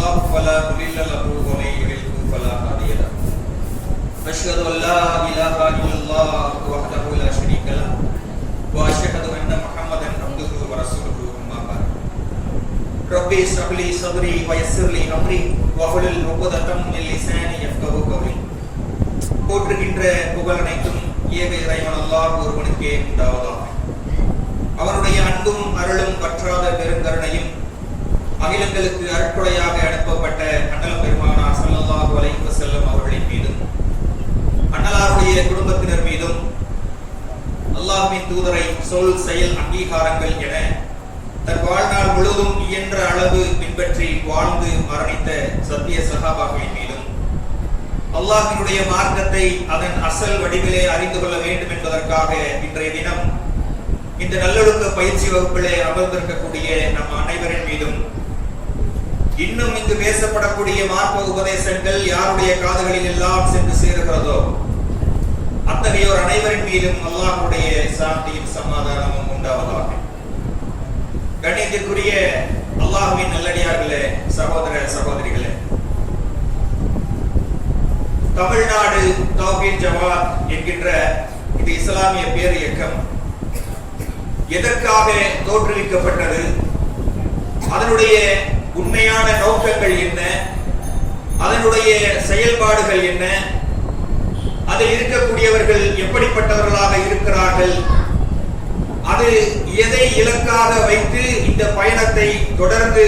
الله فلا مضل له ومن يضلل فلا هادي له أشهد أن لا إله إلا الله وحده لا شريك له وأشهد أن محمدا عبده ورسوله أما بعد ربي اشرح لي صدري ويسر لي أمري واحلل عقدة من لساني يفقهوا قولي போற்றுகின்ற புகழ் அனைத்தும் ஏக இறைவன் அல்லாஹ் ஒருவனுக்கே உண்டாவதாக. அவருடைய அன்பும் அருளும் பற்றாத பெருங்கருணையும் அகிலங்களுக்கு அருட்கொடையாக அனுப்பப்பட்ட அண்ணல் பெருமானார் ஸல்லல்லாஹு அலைஹி வஸல்லம் அவர்களின் மீதும் அண்ணலாருடைய குடும்பத்தினர் மீதும் அல்லாஹ்வின் தூதரை சொல் செயல் அங்கீகாரங்கள் என தன் வாழ்நாள் முழுவதும் இயன்ற அளவு பின்பற்றி வாழ்ந்து மரணித்த சத்திய சஹாபாக்களின் மீதும் அல்லாஹ்வினுடைய மார்க்கத்தை அதன் அசல் வடிவிலே அறிந்து கொள்ள வேண்டும் என்பதற்காக இன்றைய தினம் இந்த நல்லொழுக்க பயிற்சி வகுப்பிலே அமர்ந்திருக்கக்கூடிய நம் அனைவரின் மீதும் இன்னும் இங்கு பேசப்படக்கூடிய மார்க்க உபதேசங்கள் யாருடைய காதுகளில் எல்லாம் சென்று சேருகிறதோ அத்தகையோர் அனைவரின் மீதும் அல்லாஹ்வுடைய சாந்தியும் சமாதானமும் உண்டாவதாக. கண்ணியத்திற்குரிய அல்லாஹ்வின் நல்லடியார்களே, சகோதர சகோதரிகளே, தமிழ்நாடு தௌஹீத் ஜமாத் என்கின்ற இந்த இஸ்லாமிய பேர் இயக்கம் எதற்காக தோற்றுவிக்கப்பட்டது, அதனுடைய உண்மையான நோக்கங்கள் என்ன, அதனுடைய செயல்பாடுகள் என்ன, அதில் இருக்கக்கூடியவர்கள் எப்படிப்பட்டவர்களாக இருக்கிறார்கள், அது எதை இலக்காக வைத்து இந்த பயணத்தை தொடர்ந்து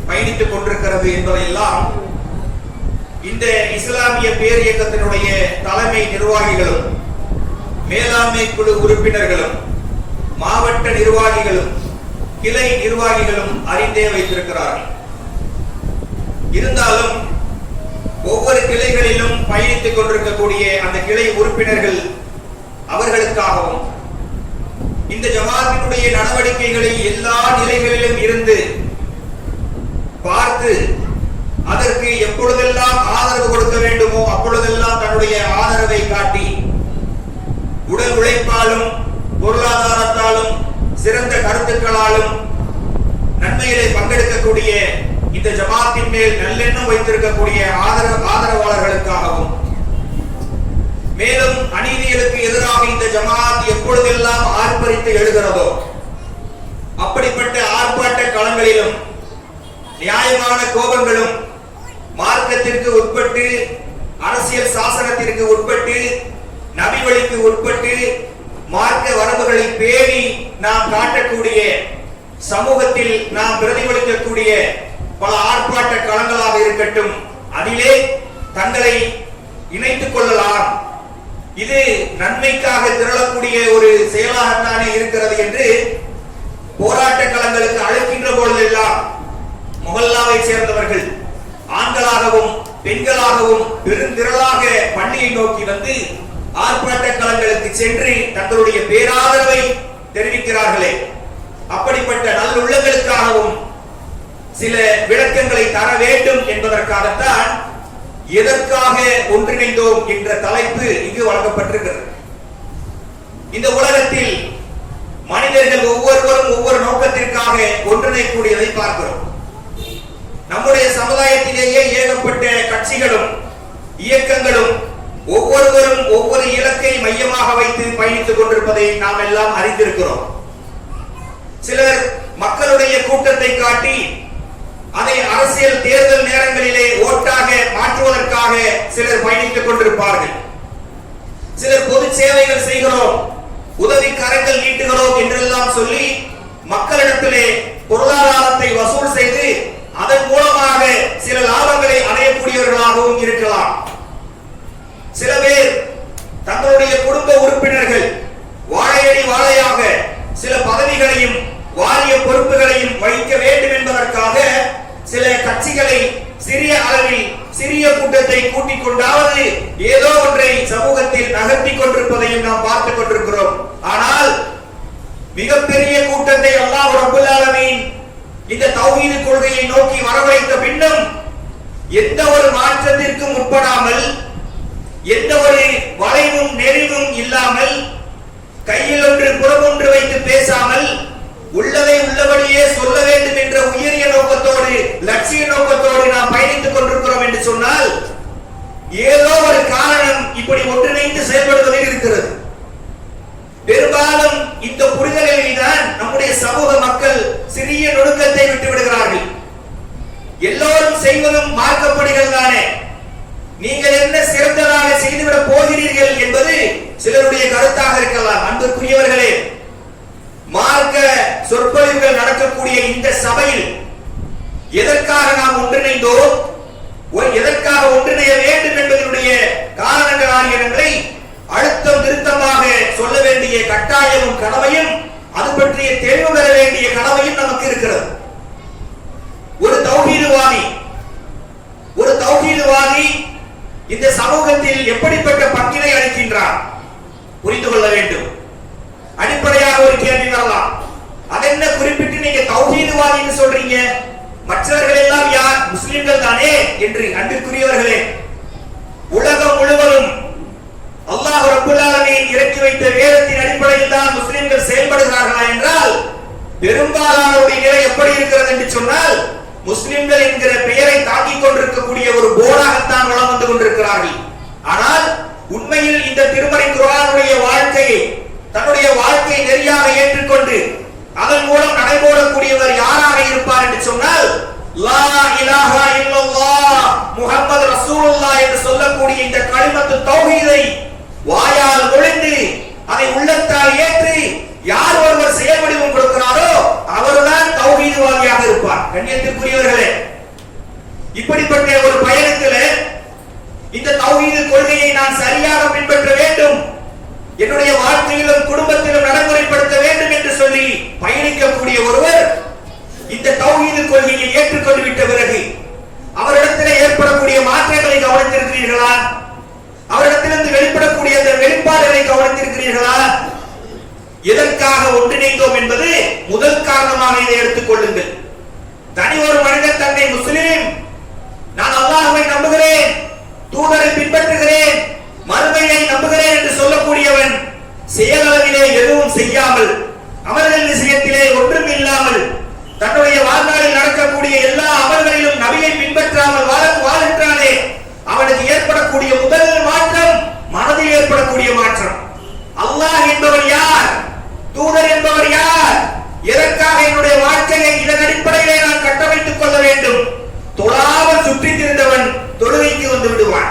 பயணித்துக் கொண்டிருக்கிறது என்பதையெல்லாம் இந்த இஸ்லாமிய பேர் இயக்கத்தினுடைய தலைமை நிர்வாகிகளும் மேலாண்மை குழு உறுப்பினர்களும் மாவட்ட நிர்வாகிகளும் கிளை நிர்வாகிகளும் அறிந்தே வைத்திருக்கிறார்கள். இருந்தாலும் ஒவ்வொரு கிளைகளிலும் பயணித்துக் கொண்டிருக்கக்கூடிய அந்த கிளை உறுப்பினர்கள் அவர்களுக்காகவும் இந்த ஜமாத்தினுடைய நடவடிக்கைகளை எல்லா நிலைகளிலும் இருந்து பார்த்து அதற்கு எப்பொழுதெல்லாம் ஆதரவு கொடுக்க வேண்டுமோ அப்பொழுதெல்லாம் தன்னுடைய ஆதரவை காட்டி உடல் உழைப்பாலும் பொருளாதாரத்தாலும் சிறந்த கருத்துக்களாலும் நன்மையிலே பங்கெடுக்கக்கூடிய இந்த ஜமாத்தின் மேல் நல்லெண்ணம் வைத்திருக்கக்கூடிய ஆதரவாளர்களுக்காகவும் மேலும் அநீதிகளுக்கு எதிராக இந்த ஜமாத் எப்பொழுதெல்லாம் ஆர்ப்பரித்து எழுகிறதோ அப்படிப்பட்ட ஆர்ப்பாட்ட களங்களிலும் நியாயமான கோபங்களும் மார்க்கத்திற்கு உட்பட்டு அரசியல் சாசனத்திற்கு உட்பட்டு நபி வழிக்கு உட்பட்டு மார்க்க வரம்புகளை பேணி நாம் காட்டக்கூடிய சமூகத்தில் நாம் பிரதிபலிக்கக்கூடிய பல ஆர்ப்பாட்ட களங்களாக இருக்கட்டும், அதிலே தங்களை இணைத்துக் கொள்ளலாம். இது நன்மைக்காக திரளக்கூடிய ஒரு செயலாகத்தானே இருக்கிறது என்று போராட்ட களங்களுக்கு அழைக்கின்ற பொழுதெல்லாம் முஹல்லாவை சேர்ந்தவர்கள் ஆண்களாகவும் பெண்களாகவும் பெருந்திரளாக பள்ளியை நோக்கி வந்து ஆர்ப்பாட்ட களங்களுக்கு சென்று தங்களுடைய பேராதரவை தெரிவிக்கிறார்களே, அப்படிப்பட்ட நல்லுள்ளங்களுக்காகவும் சில விளக்கங்களை தர வேண்டும் என்பதற்காகத்தான் எதற்காக ஒன்றிணைந்தோம் என்ற தலைப்பு இங்கு வழங்கப்பட்டிருக்கிறது. இந்த உலகத்தில் மனிதர்கள் ஒவ்வொருவரும் ஒவ்வொரு நோக்கத்திற்காக ஒன்றிணைக்கூடியதை பார்க்கிறோம். நம்முடைய சமுதாயத்திலேயே ஏகப்பட்ட கட்சிகளும் இயக்கங்களும் ஒவ்வொருவரும் ஒவ்வொரு இலக்கை மையமாக வைத்து பயணித்துக் கொண்டிருப்பதை நாம் எல்லாம் அறிந்திருக்கிறோம். சிலர் மக்களுடைய கூட்டத்தை காட்டி அதை அரசியல் தேர்தல் நேரங்களிலே ஓட்டாக மாற்றுவதற்காக சிலர் பயணித்துக் கொண்டிருப்பார்கள். சிலர் பொது சேவைகள் செய்கிறோம், உதவி கரங்கள் நீட்டுகிறோம் என்றெல்லாம் சொல்லி மக்களிடத்திலே பொருளாதாரத்தை வசூல் செய்து அதன் மூலமாக சில லாபங்களை அடையக்கூடியவர்களாகவும் இருக்கலாம். சில பேர் தங்களுடைய குடும்ப உறுப்பினர்கள் வாழையடி வாழையாக சில பதவிகளையும் வாரிய பொறுப்புகளையும் வகிக்க வேண்டும் என்பதற்காக சில கட்சிகளை சிறிய அளவில் சிறிய கூட்டத்தை கூட்டிக் கொண்டாவது ஏதோ ஒன்றை சமூகத்தில் நகர்த்திக் கொண்டிருப்பதையும் நாம் பார்த்துக் கொண்டிருக்கிறோம். ஆனால் மிகப்பெரிய கூட்டத்தை அல்லாஹ் ரப்பல் ஆலமீன் இந்த தௌஹீத் கொள்கையை நோக்கி வரவழைத்த பின்னும் எந்த ஒரு மாற்றத்திற்கும் உட்படாமல், எந்த ஒரு வளைவும் நெறிவும் இல்லாமல், கையில் ஒன்று புறம் ஒன்று வைத்து பேசாமல் உள்ளதை உள்ளபடியே சொல்ல வேண்டும் என்ற உயரிய நோக்கத்தோடு லட்சிய நோக்கத்தோடு நாம் பயணி எல்லோரும் செய்வதும் மார்க்கப்படிகள் தானே, நீங்கள் என்ன சிறந்ததாக செய்துவிடப் போகிறீர்கள் என்பது சிலருடைய கருத்தாக இருக்கலாம். அன்புக்குரியவர்களே, மார்க்க சொற்பொழிவுகள் நடக்கக்கூடிய இந்த சபையில் எதற்காக நாம் ஒன்றிணைந்தோம், எதற்காக ஒன்றிணைய வேண்டும் என்பதனுடைய காரணங்கள் ஆகியவற்றை அழுத்தம் திருத்தமாக சொல்ல வேண்டிய கட்டாயமும் கடமையும், அது பற்றிய தெளிவு பெற வேண்டிய கடமையும் நமக்கு இருக்கிறது. ஒரு தௌஹீதுவாதி இந்த சமூகத்தில் எப்படிப்பட்ட பங்கினை அளிக்கின்றார் புரிந்து கொள்ள வேண்டும். அடிப்படையாக ஒரு கேள்வி வரலாம், அதென்ன குறிப்பிட்டு நீங்க தௌஹீதுவாதின்னு சொல்றீங்க, மற்றவர்கள் எல்லாம் யார், முஸ்லிம்கள் தானே என்று. அன்பிற்குரியவர்களே, உலகம் முழுவதும் அல்லாஹ் ரப்பல் ஆலமீன் இறக்கி வைத்த வேதத்தின் அடிப்படையில் தான் முஸ்லிம்கள் செயல்படுகிறார்களா என்றால், பெரும்பாலானவருடைய நிலை எப்படி இருக்கிறது என்று சொன்னால், முஸ்லிம்கள் என்கிற பெயரை தாங்கிக் கொண்டிருக்கக்கூடிய ஒரு போராகத்தான் வளம் வந்து கொண்டிருக்கிறார்கள். ஆனால் உண்மையில் இந்த திருமறை குர்ஆனுடைய வாழ்க்கையை தன்னுடைய வாழ்க்கை நெறியாக ஏற்றுக்கொண்டு அதன் மூலம் நடைபோடக்கூடியவர் யாராக இருப்பார் என்று சொன்னால், லா இலாஹா இல்லல்லாஹ் முஹம்மது ரசூலுல்லாஹ் என்று சொல்லக்கூடிய இந்த கலிமத்து தௌஹீதை வாயால் ஒழிந்து அதை உள்ளத்தால் ஏற்று யார் ஒருவர் செயல் வடிவம் கொடுக்கிறாரோ அவர்தான் தௌஹீதுவாதியாக இருப்பார். கண்ணியத்திற்குரியவர்களே, இப்படிப்பட்ட ஒரு பயணத்தில் இந்த தௌஹீது கொள்கையை நான் சரியாக பின்பற்ற வேண்டும், என்னுடைய வாழ்க்கையிலும் குடும்பத்திலும் நடைமுறைப்படுத்த வேண்டும் என்று சொல்லி பயணிக்கக்கூடிய ஒருவர் இந்த தௌஹீது கொள்கையை ஏற்றுக்கொண்டு விட்ட பிறகு அவரிடத்தில் ஏற்படக்கூடிய மாற்றங்களை கவனித்திருக்கிறீர்களா? அவரிடத்திலிருந்து வெளிப்படக்கூடிய அந்த வெளிப்பாடுகளை கவனித்திருக்கிறீர்களா? எதற்காக ஒன்றிணைந்தோம் என்பது முதல் காரணமாக இதை எடுத்துக் கொள்ளுங்கள். தனி ஒரு மனிதன் தன்னை முஸ்லிம், நான் அல்லாஹ்வை நம்புகிறேன், தூதரை பின்பற்றுகிறேன், மறுமையை நம்புகிறேன் என்று சொல்லக்கூடியவன் செயலளவிலே எதுவும் செய்யாமல், அமல்கள் விஷயத்திலே ஒன்றும் இல்லாமல், தன்னுடைய வாழ்நாளில் நடக்கக்கூடிய எல்லா அமல்களிலும் நபியை பின்பற்றாமல் வாழ்கின்றானே, அவனுக்கு ஏற்படக்கூடிய முதல் மாற்றம் மனதில் ஏற்படக்கூடிய மாற்றம். அல்லாஹ் என்பவர் யார், தூதர் என்பவர் யார், எதற்காக என்னுடைய வாழ்க்கையை இதன் அடிப்படையிலே நான் கட்டமைத்துக் கொள்ள வேண்டும்? தொழாமல் சுற்றித் திரிந்தவன் தொழுகைக்கு வந்து விடுவான்.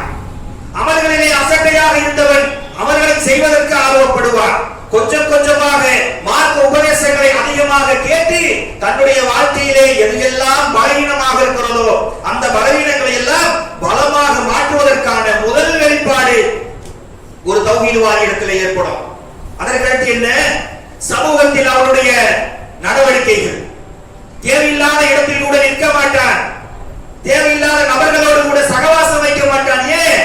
அமல்களிலே அசட்டையாக இருந்தவன் அமல்களை செய்வதற்கு ஆர்வப்படுவான். கொஞ்சம் கொஞ்சமாக மார்க்க உபதேசங்களை அதிகமாக கேட்டு தன்னுடைய வாழ்க்கையிலே எதையெல்லாம் பலவீனமாக இருக்கிறதோ அந்த பலவீனங்களை எல்லாம் பலமாக மாற்றுவதற்கான முதல் வெளிப்பாடு ஒரு தௌஹீதுவாதி இடத்திலே ஏற்படும். அதற்கடுத்து என்ன? சமூகத்தில் அவருடைய நடவடிக்கைகள், தேவையில்லாத இடத்தில் கூட நிற்க மாட்டான், தேவையில்லாத நபர்களோடு கூட சகவாசம் வைக்க மாட்டான். ஏன்?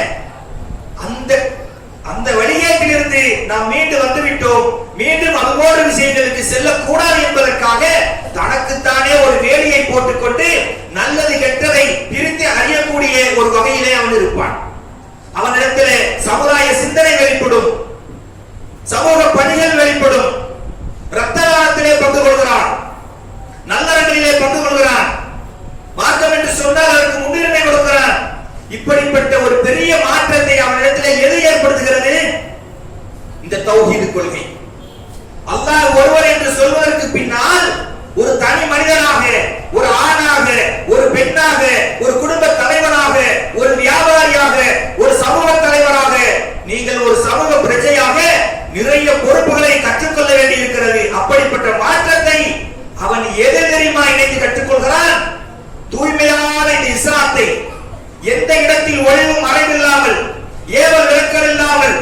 அந்த வழிகேட்டிலிருந்து நாம் மீண்டு வந்துவிட்டோம், மீண்டும் அதுபோன்ற விஷயங்களுக்கு செல்லக்கூடாது என்பதற்காக தனக்குத்தானே ஒரு வேலியை போட்டுக்கொண்டு நல்லது கெட்டதை பிரித்து அறியக்கூடிய ஒரு வகையிலே அவன் இருப்பான். அவனிடத்திலே சமுதாய சிந்தனை வெளிப்படும், சமூக பணிகள் வெளிப்படும், இரத்த தானத்திலே பங்கு கொள்கிறான், நல்லறங்களிலே பங்கு கொள்கிறான், மார்க்கம் என்று சொன்னால் அதற்கு முன்னுரிமை கொடுக்கிறான். இப்படிப்பட்ட ஒரு பெரிய மாற்றத்தை அவனிடத்திலே எது ஏற்படுத்துகிறது? இந்த தௌஹீது கொள்கை. அல்லாஹ் ஒருவர் என்று சொல்வதற்கு பின்னால் ஒரு தனி மனிதனாக, ஒரு ஆணாக, ஒரு பெண்ணாக, ஒரு குடும்ப தலைவனாக, ஒரு வியாபாரியாக, ஒரு சமூக தலைவராக, நீங்கள் ஒரு சமூக பிரஜையாக நிறைய பொறுப்புகளை கற்றுக்கொள்ள வேண்டியிருக்கிறது. அப்படிப்பட்ட மாற்றத்தை அவன் எது தெரியுமா இணைந்து கற்றுக்கொள்கிறான்? தூய்மையான இந்த இஸ்லாத்தை எந்த இடத்தில் ஒளிவு மறைவில்லாமல், ஏவல் விளக்கல் இல்லாமல்,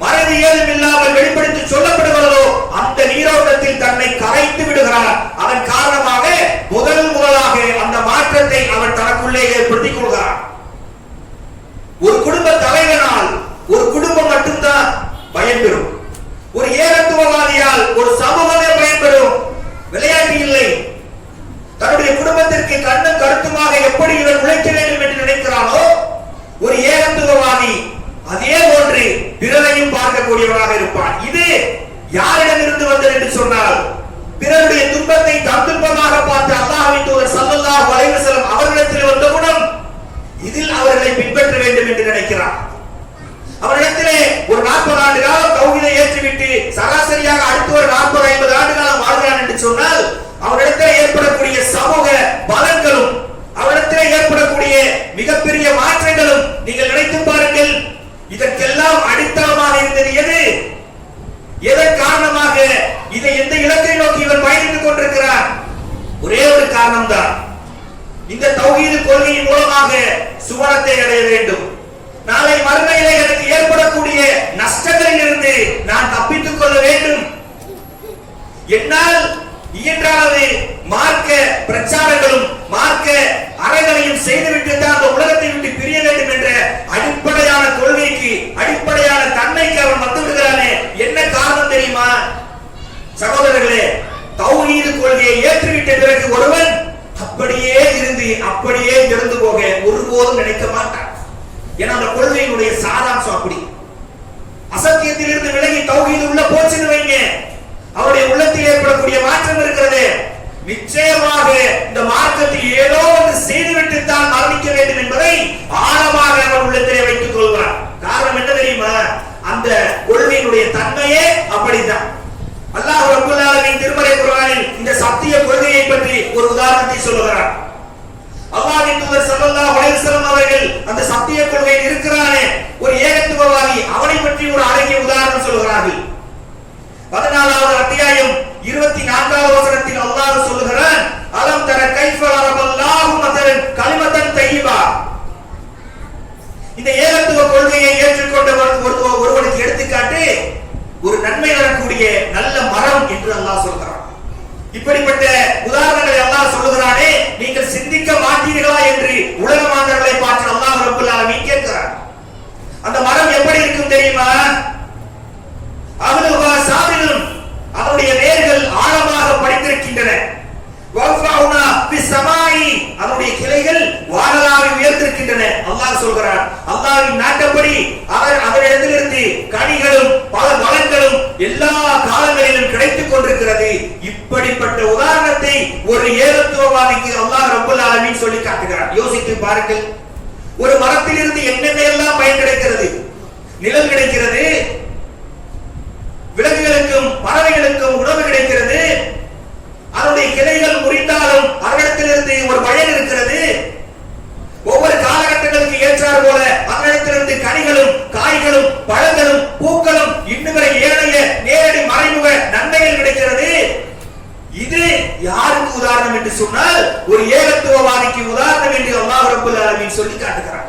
மறைவு ஏதும் இல்லாமல் வெளிப்படுத்தி சொல்லப்படுகிறதோ அந்த நீரோட்டத்தில் தன்னை கரைத்து விடுகிறான். அதன் காரணமாக முதலாக அந்த மாற்றத்தை அவன் தனக்குள்ளே ஏற்படுத்திக் கொள்கிறான். ஒரு குடும்ப தலைவனால் ஒரு குடும்பம் மட்டும்தான் பயன்பெறும், ஒரு ஏகத்துவவாதியால் ஒரு சமூகமே பயன்பெறும். விளையாட்டு இல்லை. தன்னுடைய குடும்பத்திற்கு கண்ணும் கருத்துமாக எப்படி இவர் உழைக்க வேண்டும் என்று நினைக்கிறானோ ஒரு ஏகத்துவவாதி அதே போன்று பிறரையும் பார்க்கக்கூடியவராக இருப்பான். இது யாரிடம் இருந்து வந்தது என்று சொன்னால், பிறருடைய துன்பத்தை தம் துன்பமாக பார்த்து அல்லாஹ்வின் தூதர் ஸல்லல்லாஹு அலைஹி வஸல்லம் அவர்களிடத்தில் வந்த குணம், இதில் அவர்களை பின்பற்ற வேண்டும் என்று நினைக்கிறார். அவரிடத்திலே ஒரு 40 ஆண்டு காலம் தௌஹீதை ஏற்றுவிட்டு சராசரியாக அடுத்த ஒரு 40-50 ஆண்டு காலம் வாழ்கிறான் என்று சொன்னால் அவரிடத்தில் ஏற்படக்கூடிய சமூக பலன்களும் அவரிடத்தில் தௌஹீத் கொள்கையின் மூலமாக சுவனத்தை அடைய வேண்டும். நாளை மறுமையிலே எனக்கு ஏற்படக்கூடிய நஷ்டங்களில் இருந்து நான் தப்பித்துக் கொள்ள வேண்டும். என்னால் இயன்றாவது மார்க்க பிரச்சாரங்களும் மார்க்க அறங்களையும் செய்துவிட்டு தான் அந்த உலகத்தை விட்டு பிரிய வேண்டும் என்ற அடிப்படையான கொள்கைக்கு, அடிப்படையான தன்மைக்கு அவன் வந்து விடுகிறானே. என்ன காரணம் தெரியுமா சகோதரர்களே? தௌஹீத் கொள்கையை ஏற்றுவிட்ட பிறகு ஒருவன் அப்படியே இருந்து போக ஒருபோதும் நினைக்க மாட்டான். ஏன்னா அந்த கொள்கையினுடைய சாராம்சம் அப்படி. அசத்தியத்தில் இருந்து விலகி தௌஹீத் உள்ள போச்சுன்னு வைங்க, அவருடைய உள்ளத்தில் ஏற்படக்கூடிய மாற்றம் இருக்கிறது. நிச்சயமாக இந்த மார்க்கத்தில் ஏதோ ஒன்று செய்துவிட்டு தான் மரணிக்க வேண்டும் என்பதை ஆழமாக அவர் உள்ளத்திலே வைத்துக் கொள்வார். காரணம் என்ன தெரியுமா? அந்த கொள்கையினுடைய தன்மையே அப்படித்தான். அல்லாஹ் ரப்பல் ஆலமீன் திருமறை குர்ஆனில் இந்த சத்திய கொள்கையை பற்றி ஒரு உதாரணத்தை சொல்லுகிறார். அல்லாஹ்வின் தூதர் ஸல்லல்லாஹு அலைஹி வஸல்லம் அவர்கள் அந்த சத்திய கொள்கையில் இருக்கிறானே ஒரு ஏகத்துவவாதி, அவனை பற்றி ஒரு அழகிய உதாரணம் சொல்கிறார்கள். 14வது அத்தியாயம் 24வது வசனத்தில் அல்லாஹ் சொல்லுகிறான், அலம் தர கைஃப ரபல்லாஹு மஸலன் கலிமத்தன் தய்யிபா. இந்த ஏகத்துவ கொள்கையை ஏற்றுக்கொண்ட ஒருவனுக்கு எடுத்துக்காட்டு ஒரு நன்மை வரக்கூடிய நல்ல மரம் என்று அல்லாஹ் சொல்கிறான். இப்படிப்பட்ட உதாரணங்களை அல்லாஹ் சொல்லுகிறானே, நீங்கள் சிந்திக்க மாட்டீர்களா என்று உலக மாந்தர்களை பார்த்து அல்லாஹ் ரப்பல் ஆலமீன் கேட்கிறார். அந்த மரம் எப்படி இருக்கும் தெரியுமா? அஹ்லுஹா சாபிலும், அதனுடைய வேர்கள் ஆழமாக படித்திருக்கின்றன. வஃபௌனா பிஸ்ஸமாஇ, அதனுடைய கிளைகள் வானளாவி உயர்ந்திருக்கின்றன. அல்லாஹ் சொல்கிறார், அல்லாஹ்வின் நாட்டப்படி அவரிடத்திலிருந்து கனிகளும் பல பலன்களும் எல்லா காலங்களிலும் கிடைத்துக் கொண்டிருக்கிறது. இப்படிப்பட்ட உதாரணத்தை ஒரு ஏகத்துவவாதிக்கு அல்லாஹ் ரப்பல் ஆலமீன் சொல்லி காட்டுகிறார். யோசித்து பாருங்கள், ஒரு மரத்திலிருந்து என்னென்ன எல்லாம் பயன் கிடைக்கிறது. நிழல் கிடைக்கிறது, விலங்குகளுக்கும் பறவைகளுக்கும் உணவு கிடைக்கிறது, அதனுடைய கிளைகள் முறிந்தாலும் அதனிடத்திலிருந்து ஒரு பயன் இருக்கிறது. ஒவ்வொரு காலகட்டங்களுக்கு ஏற்றார் போல அதனிடத்திலிருந்து கனிகளும் காய்களும் பழங்களும் பூக்களும் இன்னும் ஏனைய நேரடி மறைமுக நன்மைகள் கிடைக்கிறது. இது யாருக்கு உதாரணம் என்று சொன்னால் ஒரு ஏகத்துவவாதிக்கு உதாரணம் என்று அல்லாஹ் ரப்பல் ஆலமீன் சொல்லி காட்டுகிறார்.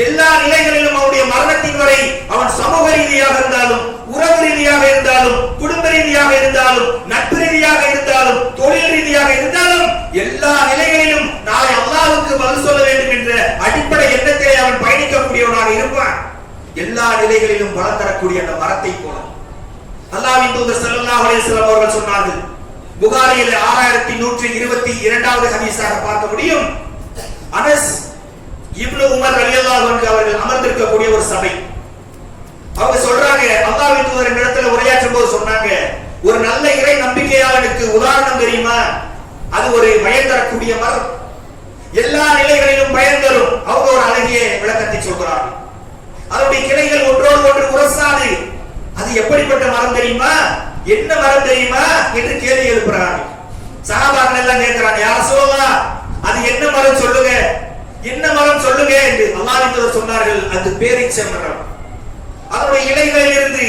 எல்லா நிலைகளிலும் அவனுடைய மரணத்தின் வரை அவன் சமூக ரீதியாக இருந்தாலும், உறவு ரீதியாக இருந்தாலும், குடும்ப ரீதியாக இருந்தாலும், நட்பு ரீதியாக இருந்தாலும், தொழில் ரீதியாக இருந்தாலும், எல்லா நிலைகளிலும் நாளை அல்லாஹ்வுக்கு பதில் சொல்ல வேண்டும் என்ற அடிப்படை எண்ணத்திலே அவன் பயணிக்கக்கூடியவனாக இருப்பான். எல்லா நிலைகளிலும் பலம் தரக்கூடிய அந்த மரத்தை போல அல்லாஹ்வின் தூதர் ஸல்லல்லாஹு அலைஹி வஸல்லம் அவர்கள் சொன்னார்கள். புகாரியில் 6122வது ஹதீஸாக பார்க்க முடியும். அனஸ் இப்னு உமர் ரலியல்லாஹு அன்ஹு அவர்கள் அமர்ந்திருக்கக்கூடிய ஒரு சபை. அவங்க சொல்றாங்க, அல்லாஹ்வின் தூதர் இந்த இடத்துல உரையாற்றும் போது சொன்னாங்க, ஒரு நல்ல இறை நம்பிக்கையாளனுக்கு உதாரணம் தெரியுமா? அது ஒரு பயன் தரக்கூடிய மரம், எல்லா நிலைகளிலும் பயன் தரும். அவங்க ஒரு அழகிய விளக்கத்தை சொல்றாங்க. அதனுடைய கிளைகள் ஒன்றோடு ஒன்று உரசாது. அது எப்படிப்பட்ட மரம் தெரியுமா? என்ன மரம் தெரியுமா என்று கேள்வி எழுப்புறாங்க. சஹாபாக்கள் எல்லாம் கேட்கிறாங்க, யா ரசூலல்லாஹ், அது என்ன மரம் சொல்லுங்க, என்ன மரம் சொல்லுங்க என்று அல்லாஹ்வின் தூதர் சொன்னார்கள், அது பேரீச்சை மரம். அதனுடைய இலைகளில் இருந்து,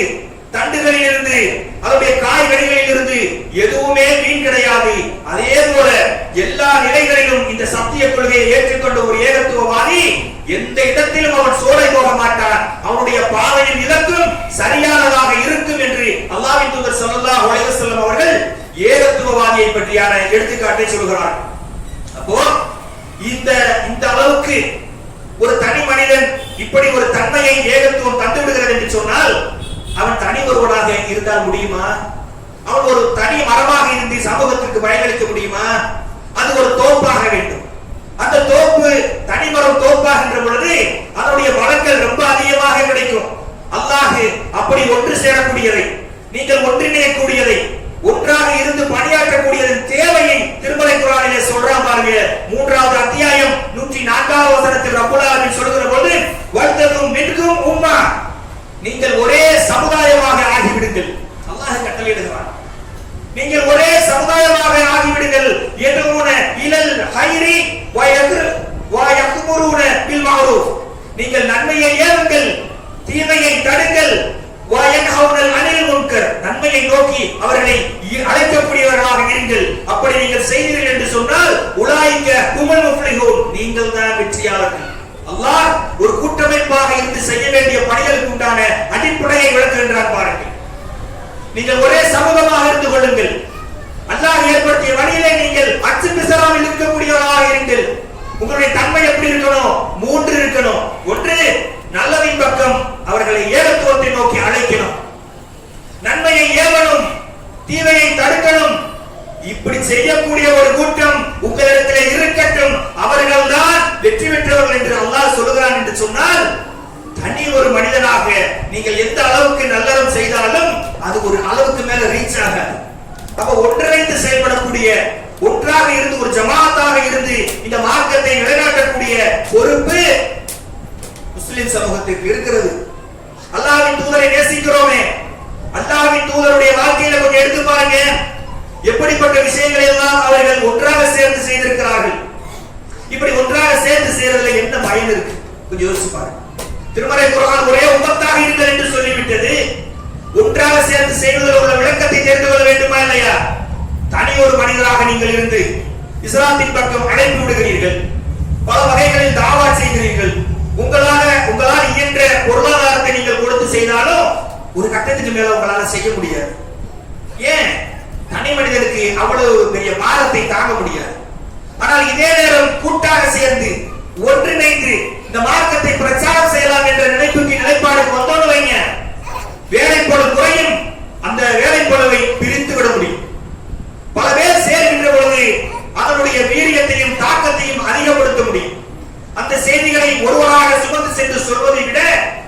தண்டுகளில் இருந்து, அதனுடைய காய்கறிகளில் இருந்து எதுவுமே வீண் கிடையாது. அதே போல எல்லா நிலைகளிலும் இந்த சத்திய கொள்கையை ஏற்றுக்கொண்ட ஒரு ஏகத்துவவாதி எந்த இடத்திலும் அவன் சோலை போக மாட்டான். அவனுடைய பாதையின் இலக்கும் சரியானதாக இருக்கும் என்று அல்லாஹ்வின் தூதர் ஸல்லல்லாஹு அலைஹி வஸல்லம் அவர்கள் ஏகத்துவவாதியை பற்றியான எடுத்துக்காட்டை சொல்கிறார். அப்போ இந்த அளவுக்கு ஒரு தனி மனிதன் இப்படி ஒரு தன்மையை ஏகத்துவம் தந்து விடுகிறது என்று சொன்னால் அவன் தனி ஒருவனாக இருந்தால் முடியுமா? அவன் ஒரு தனி மரமாக இருந்து சமூகத்திற்கு பயனளிக்க முடியுமா? அது ஒரு தோப்பாக வேண்டும். அந்த தோப்பு தனிமரம் தோப்பாகின்ற பொழுது அதனுடைய வளங்கள் ரொம்ப அதிகமாக கிடைக்கும். அல்லாஹ் அப்படி ஒன்று சேரக்கூடியதை, நீங்கள் ஒன்றிணையக்கூடியதை, ஒன்றாக இருந்து பணியாற்றக்கூடியதன் தேவையை திருமறை குர்ஆனிலே சொல்றான் பாருங்க. 3வது அத்தியாயம் 104வது வசனத்தில் ரப்பல் ஆலமீன் சொல்கிற போது, வல்தகும் மின்கும் உம்மா, நீங்கள் ஒரே சமுதாயமாக ஆகிவிடுங்கள். அல்லாஹ் கட்டளையிடுகிறான், நீங்கள் ஒரே சமுதாயமாக ஆகிவிடுங்கள். யதுன இலல் ஹைரி வ யக்முருன பில் மஅரூஃப், நீங்கள் நன்மையை ஏவுங்கள், தீமையை தடுங்கள். வ யன்ஹவுனல் அனில் முன்கர், நன்மையை நோக்கி அவர்களை அழைக்கக்கூடியவர்களாக இருங்கள். அப்படி நீங்கள் செய்தீர்கள் என்று சொன்னால் உலாயிக ஹுமல் முஃப்லிஹூன், வேண்டிய பணிகளுக்கு உண்டான அடிப்படையை விளக்குகின்றார் பாருங்கள். நீங்கள் ஒரே சமூகமாக இருந்து கொள்ளுங்கள். அல்லாஹ் ஏற்படுத்திய வழியிலே நீங்கள் அச்சு பிசராமல் இருக்கக்கூடியவராக இருங்கள். உங்களுடைய தன்மை எப்படி இருக்கணும்? 3 இருக்கணும். ஒன்று, நல்லதின் பக்கம் அவர்களை ஏகத்துவத்தை நோக்கி அழைக்கணும், நன்மையை ஏவணும், தீமையை தடுக்கணும். இப்படி செய்யக்கூடிய ஒரு கூட்டம் உங்களிடத்திலே இருக்கட்டும், அவர்கள்தான் வெற்றி பெற்றவர்கள் என்று அல்லாஹ் சொல்லுகிறான் என்று சொன்னால், தனி ஒரு மனிதனாக நீங்கள் எந்த அளவுக்கு நல்லறம் செய்தாலும் அது ஒரு அளவுக்கு மேல ரீச் ஆகாது. அப்ப ஒன்றிணைந்து செயல்படக்கூடிய, ஒன்றாக இருந்து ஒரு ஜமாத்தாக இருந்து இந்த மார்க்கத்தை நிலைநாட்டக்கூடிய பொறுப்பு முஸ்லிம் சமூகத்திற்கு இருக்கிறது. அல்லாஹ்வின் தூதரை நேசிக்கிறோமே, அல்லாஹ்வின் தூதருடைய வாழ்க்கையில கொஞ்சம் எடுத்து பாருங்க. எப்படிப்பட்ட விஷயங்களை எல்லாம் அவர்கள் ஒன்றாக சேர்ந்து செய்திருக்கிறார்கள். இப்படி ஒன்றாக சேர்ந்து செய்யறதுல என்ன பயன் இருக்கு? கொஞ்சம் யோசிச்சு பாருங்க. திருமறை குர்ஆன் ஒரே உம்மத்தாக இருங்கள் என்று சொல்லிவிட்டது. ஒன்றாக சேர்ந்து செய்வதில் உள்ள விளக்கத்தை தெரிந்து கொள்ள வேண்டுமா இல்லையா? தனி ஒரு மனிதராக நீங்கள் இருந்து இஸ்லாத்தின் பக்கம் அழைப்பு விடுகிறீர்கள், பல வகைகளில் தாவா செய்கிறீர்கள். உங்களால் இயன்ற பொருளாதாரத்தை நீங்கள் கொடுத்து செய்தாலும் ஒரு கட்டத்துக்கு மேல உங்களால செய்ய முடியாது. ஏன்? தனி மனிதனுக்கு அவ்வளவு பெரிய பாரத்தை தாங்க முடியாது. ஆனால் இதே நேரம் கூட்டாக சேர்ந்து ஒன்றிணைந்து இந்த மார்க்கத்தை பிரச்சாரம் செய்யலாம் என்ற நிலைப்பாடுக்கு வந்தோன்னு வைங்க, வேலைப்பளு குறையும், அந்த வேலைப்பளுவை பிரித்து விட முடியும். பல பேர் சேர்கின்ற பொழுது அதனுடைய வீரியத்தையும் தாக்கத்தையும் அதிகப்படுத்த முடியும். அந்த செய்திகளை ஒருவராக சுமந்து சென்று சொல்வதை விட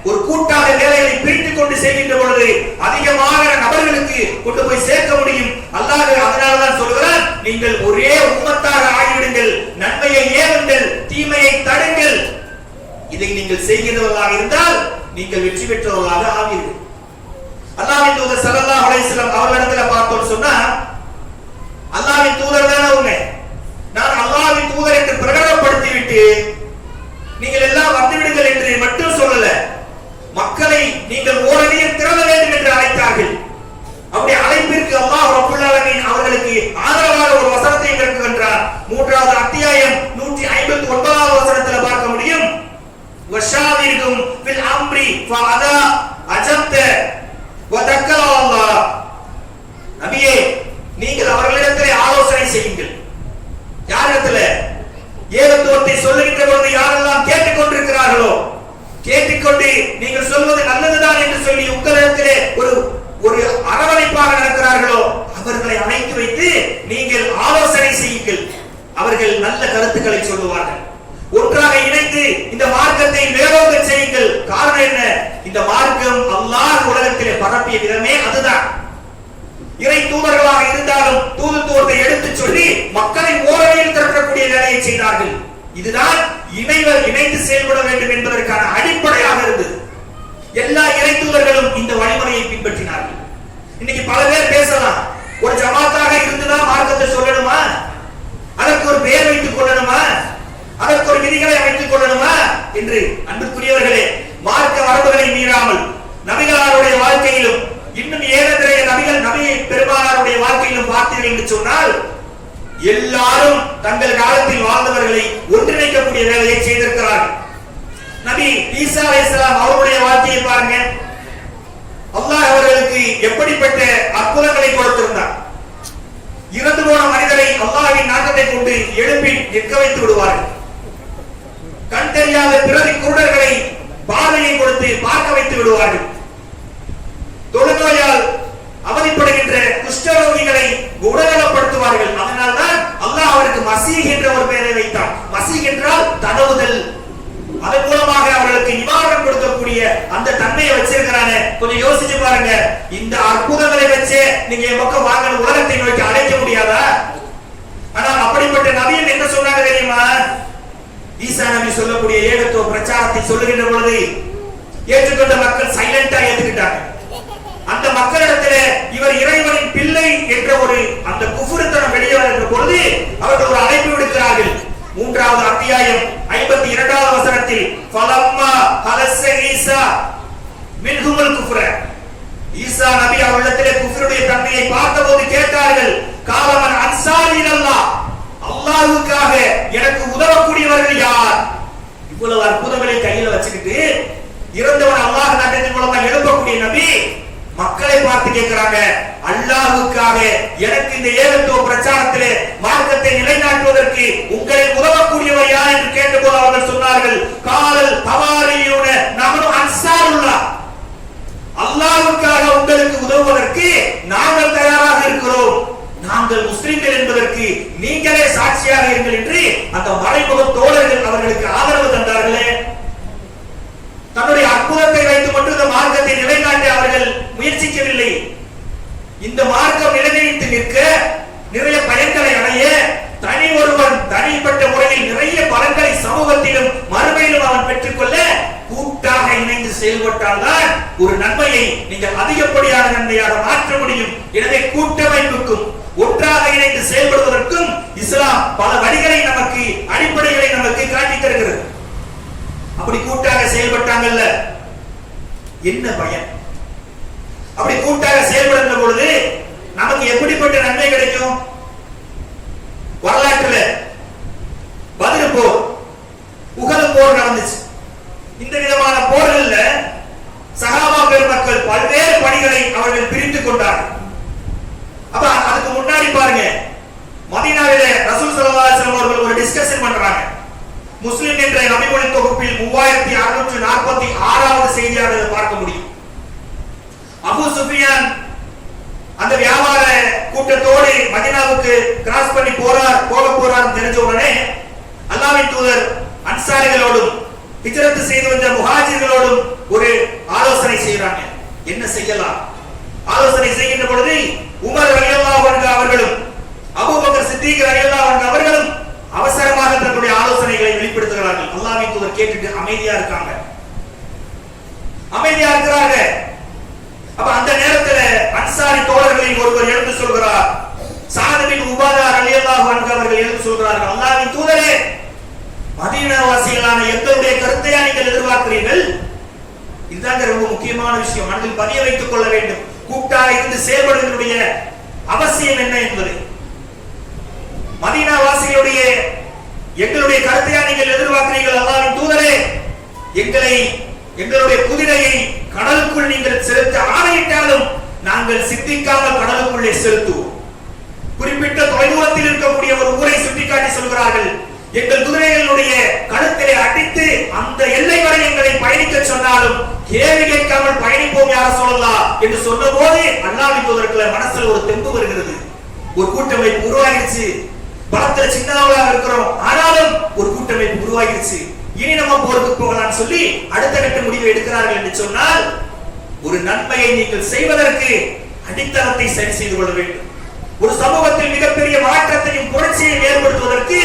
ஒரு கூட்டாக வேலைகளை பிரித்துக் கொண்டு செய்கின்ற பொழுது அதிகமான நபர்களுக்கு கொண்டு போய் சேர்க்க முடியும். அல்லாஹ் அதனால்தான் சொல்கிறார், நீங்கள் ஒரே உம்மத்தாக ஆகிவிடுங்கள், நன்மையை ஏவுங்கள், தீமையை தடுங்கள். இதை நீங்கள் செய்கிறவர்களாக இருந்தால் நீங்கள் வெற்றி பெற்றவர்களாக ஆவீர்கள். அல்லாஹ்வின் தூதர் ஸல்லல்லாஹு அலைஹி வஸல்லம் அவர்களிடத்துல பார்த்தோம் சொன்னா, அல்லாஹ்வின் தூதர் தானே அவங்க, நான் அல்லாஹ்வின் தூதர் என்று பிரகடனப்படுத்தி விட்டு நீங்கள் எல்லாம் வந்துவிடுங்கள் என்று மட்டும் சொல்லல, மக்களை நீங்கள் ஓரடியில் திரள வேண்டும் என்று அழைத்தார்கள். அப்படி அழைப்பிற்கு அல்லாஹ் ரப்பல் ஆலமீன் அவர்களுக்கு ஆதரவாக ஒரு வசனத்தை இறக்குகின்றார். 3வது அத்தியாயம் 159வது வசனத்தில் பார்க்க முடியும். வஷாவிருக்கும் ஃபில் அம்ரி ஃபஅதா அஜப்த வதக்கல அல்லாஹ். நபியே, நீங்கள் அவர்களிடத்திலே ஆலோசனை செய்யுங்கள். யாரிடத்தில்? ஏகத்துவத்தை சொல்லுகின்ற பொழுது யாரெல்லாம் கேட்டுக்கொண்டிருக்கிறார்களோ, கேட்டுக்கொண்டு நீங்கள் சொல்வது நல்லதுதான் என்று சொல்லி உங்களிடத்திலே ஒரு அரவணைப்பாக நடக்கிறார்களோ, அவர்களை அழைத்து வைத்து நீங்கள் ஆலோசனை செய்யுங்கள். அவர்கள் நல்ல கருத்துக்களை சொல்லுவார்கள். ஒன்றாக இணைந்து இந்த மார்க்கத்தை வேரோக செய்யுங்கள். காரணம் என்ன? இந்த மார்க்கம் அல்லாஹ் உலகத்திலே பரப்பிய விதமே அதுதான். இறை தூதர்களாக இருந்தாலும் தூதுத்துவத்தை எடுத்து சொல்லி மக்களை ஓரணியில் திரட்டக்கூடிய வேலையை செய்தார்கள். இதுதான் இணைந்து செயல்பட வேண்டும் என்பதற்கான அடிப்படையாக இருந்தது. எல்லா இறை தூதர்களும் இந்த வழிமுறையை பின்பற்றினார்கள். இன்னைக்கு பல பேர் பேசலாம், ஒரு ஜமாத்தாக இருந்துதான் மார்க்கத்தை சொல்லணுமா, அதற்கு ஒரு பெயர் வைத்துக் கொள்ளணுமா, அதற்கு ஒரு விதிகளை அமைத்துக் கொள்ளணுமா என்று. அன்புக்குரியவர்களே, மார்க்க வரம்புகளை மீறாமல் நபிகளாருடைய வாழ்க்கையிலும் இன்னும் ஏறக்குறைய நபி பெருமானாருடைய வாழ்க்கையிலும் பார்த்தீர்கள் என்று சொன்னால், எல்லாரும் தங்கள் காலத்தில் வாழ்ந்தவர்களை ஒன்றிணைக்கக்கூடிய வேலையை செய்திருக்கிறார்கள். நபி ஈசா அலைஹிஸ்ஸலாம் அவருடைய வாழ்க்கையை பாருங்க. அல்லாஹ் அவர்களுக்கு எப்படிப்பட்ட அற்புதங்களை கொடுத்திருந்தார். இறந்து போன மனிதரை அல்லாஹ்வின் நாட்டத்தை கொண்டு எழுப்பி நிற்க வைத்து விடுவார்கள். கண் தெரியாத பிறவி குருடர்களை பார்வையை கொடுத்து பார்க்க வைத்து விடுவார்கள். தொழுநோயால் அவதிப்படுகின்ற குஷ்டரோகிகளை குணநலப்படுத்துவார்கள். அதனால்தான் அல்லாஹ் அவருக்கு மசீஹ் என்ற ஒரு பெயரை வைத்தார். மசீஹ் என்றால் தடவுதல். அதன் மூலமாக அவர்களுக்கு நிவாரணம் கொடுக்கக்கூடிய அந்த தன்மையை வச்சிருக்கிறானே. கொஞ்சம் யோசிச்சு பாருங்க, இந்த அற்புதங்களை வச்சு நீங்க என் பக்கம் வாங்க உலகத்தை நோக்கி அழைக்க முடியாதா? ஆனால் அப்படிப்பட்ட நபியும் என்ன சொன்னாங்க தெரியுமா? ஈசா நபி சொல்லக்கூடிய ஏகத்துவ பிரச்சாரத்தை சொல்லுகின்ற பொழுது ஏற்றுக்கொண்ட மக்கள் சைலண்டா ஏற்றுக்கிட்டாங்க. அந்த மக்களிடத்திலே இவர் இறைவனின் பிள்ளை என்ற ஒரு அந்த குஃப்ருத்தனம் வெளியே வருகிற பொழுது அவர்கள் ஒரு அழைப்பு விடுக்கிறார்கள். 3வது அத்தியாயம் 52வது வசனத்தில் ஃபலம்மா ஹலஸ ஈசா மின்ஹுல் குஃப்ர, ஈசா நபி அவர்களிடத்திலே குஃப்ருடைய தன்மையை பார்த்தபோது கேட்டார்கள், காலமன் அன்சாரி அல்லாஹ், அல்லாஹ்வுக்காக எனக்கு உதவக்கூடியவர்கள் யார்? இவ்வளவு அற்புதங்களை கையில வச்சுக்கிட்டு இறந்தவன் அல்லாஹ் நாட்டத்தின் மூலமா எழுப்பக்கூடிய நபி மக்களை பார்த்து கேட்கிறாங்க, அல்லாஹ்வுக்காக எனக்கு இந்த ஏகத்துவ பிரச்சாரத்திலே மார்க்கத்தை நிலைநாட்டுவதற்கு உங்களை உதவக்கூடியவர் யார் என்று கேட்டபோது அவர்கள் சொன்னார்கள், காலல் ஹவாரியூன நஹ்னு அன்சாருல்லாஹ், அல்லாஹ்வுக்காக உங்களுக்கு உதவுவதற்கு நாங்கள் தயாராக இருக்கிறோம், நாங்கள் முஸ்லிம்கள் என்பதற்கு நீங்களே சாட்சியாக இருங்கள் என்று அந்த மறைமுக தோழர்கள் அவர்களுக்கு ஆதரவு தந்தார்களே. தன்னுடைய அற்புதத்தை வைத்து மட்டும் இந்த மார்க்கத்தை நிலைநாட்ட அவர்கள் முயற்சிக்கவில்லை. இந்த மார்க்கம் நிலைநிறுத்தி நிற்க, நிறைய பயன்களை அடைய, தனி ஒருவன் தனிப்பட்ட முறையில் நிறைய பலன்களை சமூகத்திலும் மறுமையிலும் அவன் பெற்றுக்கொள்ள கூட்டாக இணைந்து செயல்பட்டால்தான் ஒரு நன்மையை நீங்கள் அதிகப்படியான நன்மையாக மாற்ற முடியும். எனவே கூட்டமைப்புக்கும் ஒன்றாக இணைந்து செயல்படுவதற்கும் இஸ்லாம் பல வழிகளை நமக்கு, அடிப்படைகளை நமக்கு காட்டித் தருகிறது. அப்படி கூட்டாக செயல்பட்டாங்கல்ல, என்ன பயன்? அப்படி கூட்டாக செயல்படுகிற பொழுது நமக்கு எப்படிப்பட்ட நன்மை கிடைக்கும்? வரலாற்றில் பத்ர் போர், உஹத் போர் நடந்துச்சு. இந்த விதமான போர்கள்ல சஹாபா பெருமக்கள் பல்வேறு பணிகளை அவர்கள் பிரித்துக் கொண்டார்கள். அப்ப அதுக்கு முன்னாடி பாருங்க, மதீனாவிலே ரசூல் ஸல்லல்லாஹு அலைஹி வஸல்லம் அவர்கள் ஒரு டிஸ்கஷன் பண்றாங்க. முஸ்லிம் என்ற நபிமொழி தொகுப்பில் 3646வது செய்தியாக பார்க்க முடியும். அபூ சுஃபியான் அந்த வியாபார கூட்டத்தோடு மதீனாவுக்கு கிராஸ் பண்ணி போக போறார் தெரிஞ்ச உடனே அல்லாஹ்வின் தூதர் அன்சாரிகளோடும் ஹிஜ்ரத் செய்து வந்த முஹாஜிர்களோடும் ஒரு ஆலோசனை செய்றாங்க. என்ன செய்யலாம்? ஆலோசனை செய்கின்ற பொழுது உமர் ரலியல்லாஹு அன்ஹு அவர்களும் அபூபக்கர் சித்திக் ரலியல்லாஹு அன்ஹு அவர்களும் அவசரமாக தன்னுடைய ஆலோசனைகளை வெளிப்படுத்துகிறார்கள். அல்லாஹ்வின் தூதர் கேட்டுட்டு அமைதியா இருக்காங்க. அப்ப அந்த நேரத்தில் அன்சாரி தோழர்களில் ஒருவர் எழுந்து சொல்கிறார், சஅத் பின் உபாதா ரலியல்லாஹு அன்ஹு அவர்கள் எழுந்து சொல்கிறார்கள், அல்லாஹ்வின் தூதரே, மதீனா வாசிகளான எங்களுடைய கருத்தையா நீங்கள் எதிர்பார்க்கிறீர்கள்? இதுதான் ரொம்ப முக்கியமான விஷயம், மனதில் பதிய வைத்துக் கொள்ள வேண்டும். கூட்டாக இருந்து செயல்படுவதனுடைய அவசியம் என்ன என்பது. மதீனா வாசிகளுடைய எங்களுடைய கருத்தையா நீங்கள் எதிர்பார்க்கிறீர்கள்? அல்லாஹ்வின் தூதரே, எங்களுடைய குதிரையை கடலுக்குள் நீங்கள் செலுத்த ஆணையிட்டாலும் நாங்கள் சிந்திக்காமல் கடலுக்குள்ளே செலுத்துவோம். குறிப்பிட்ட தொலைதூரத்தில் இருக்கக்கூடிய ஒரு ஊரை சுட்டிக்காட்டி சொல்கிறார்கள், எங்கள் குதிரைகளுடைய கழுத்திலே அடித்து அந்த எல்லை வரை எங்களை பயணிக்க சொன்னாலும் கேள்வி கேட்காமல் பயணிப்போம் யார சொல்லலாம் என்று சொன்ன போது அல்லாஹ்வின் தூதருக்கு மனசுல ஒரு தெம்பு வருகிறது. ஒரு கூட்டமைப்பு உருவாகிடுச்சு. பலத்துல சின்னதாக இருக்கிறோம், ஆனாலும் ஒரு கூட்டமைப்பு உருவாகிடுச்சு. இனி நம்ம போருக்கு போகலாம் சொல்லி அடுத்த கட்ட முடிவை எடுக்கிறார்கள் என்று சொன்னால், ஒரு நன்மையை நீங்கள் செய்வதற்கு அடித்தளத்தை சரி செய்து கொள்ள வேண்டும். ஒரு சமூகத்தில் மிகப்பெரிய மாற்றத்தையும் புரட்சியையும் ஏற்படுத்துவதற்கு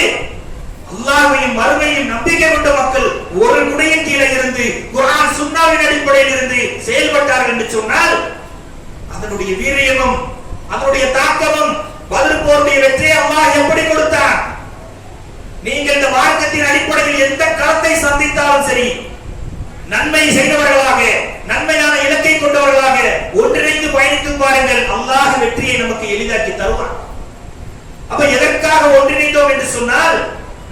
அல்லாஹ்வையும் மறுமையும் நம்பிக்கை கொண்ட மக்கள் ஒரு குடையின் கீழே இருந்து குர்ஆன் சுன்னாவின் அடிப்படையில் இருந்து செயல்பட்டார்கள் என்று சொன்னால், அதனுடைய வீரியமும் அதனுடைய தாக்கமும் பத்ர் போருடைய வெற்றியை அல்லாஹ் எப்படி கொடுத்தான்? நீங்கள் இந்த மார்க்கத்தின் அடிப்படையில் எந்த களத்தை சந்தித்தாலும் சரி, நன்மை செய்தவர்களாக, நன்மையான இலக்கை கொண்டவர்களாக ஒன்றிணைந்து பயணித்து பாருங்கள், அல்லாஹ் வெற்றியை நமக்கு எளிதாக்கி தருவான். அப்ப எதற்காக ஒன்றிணைந்தோம் என்று சொன்னால்,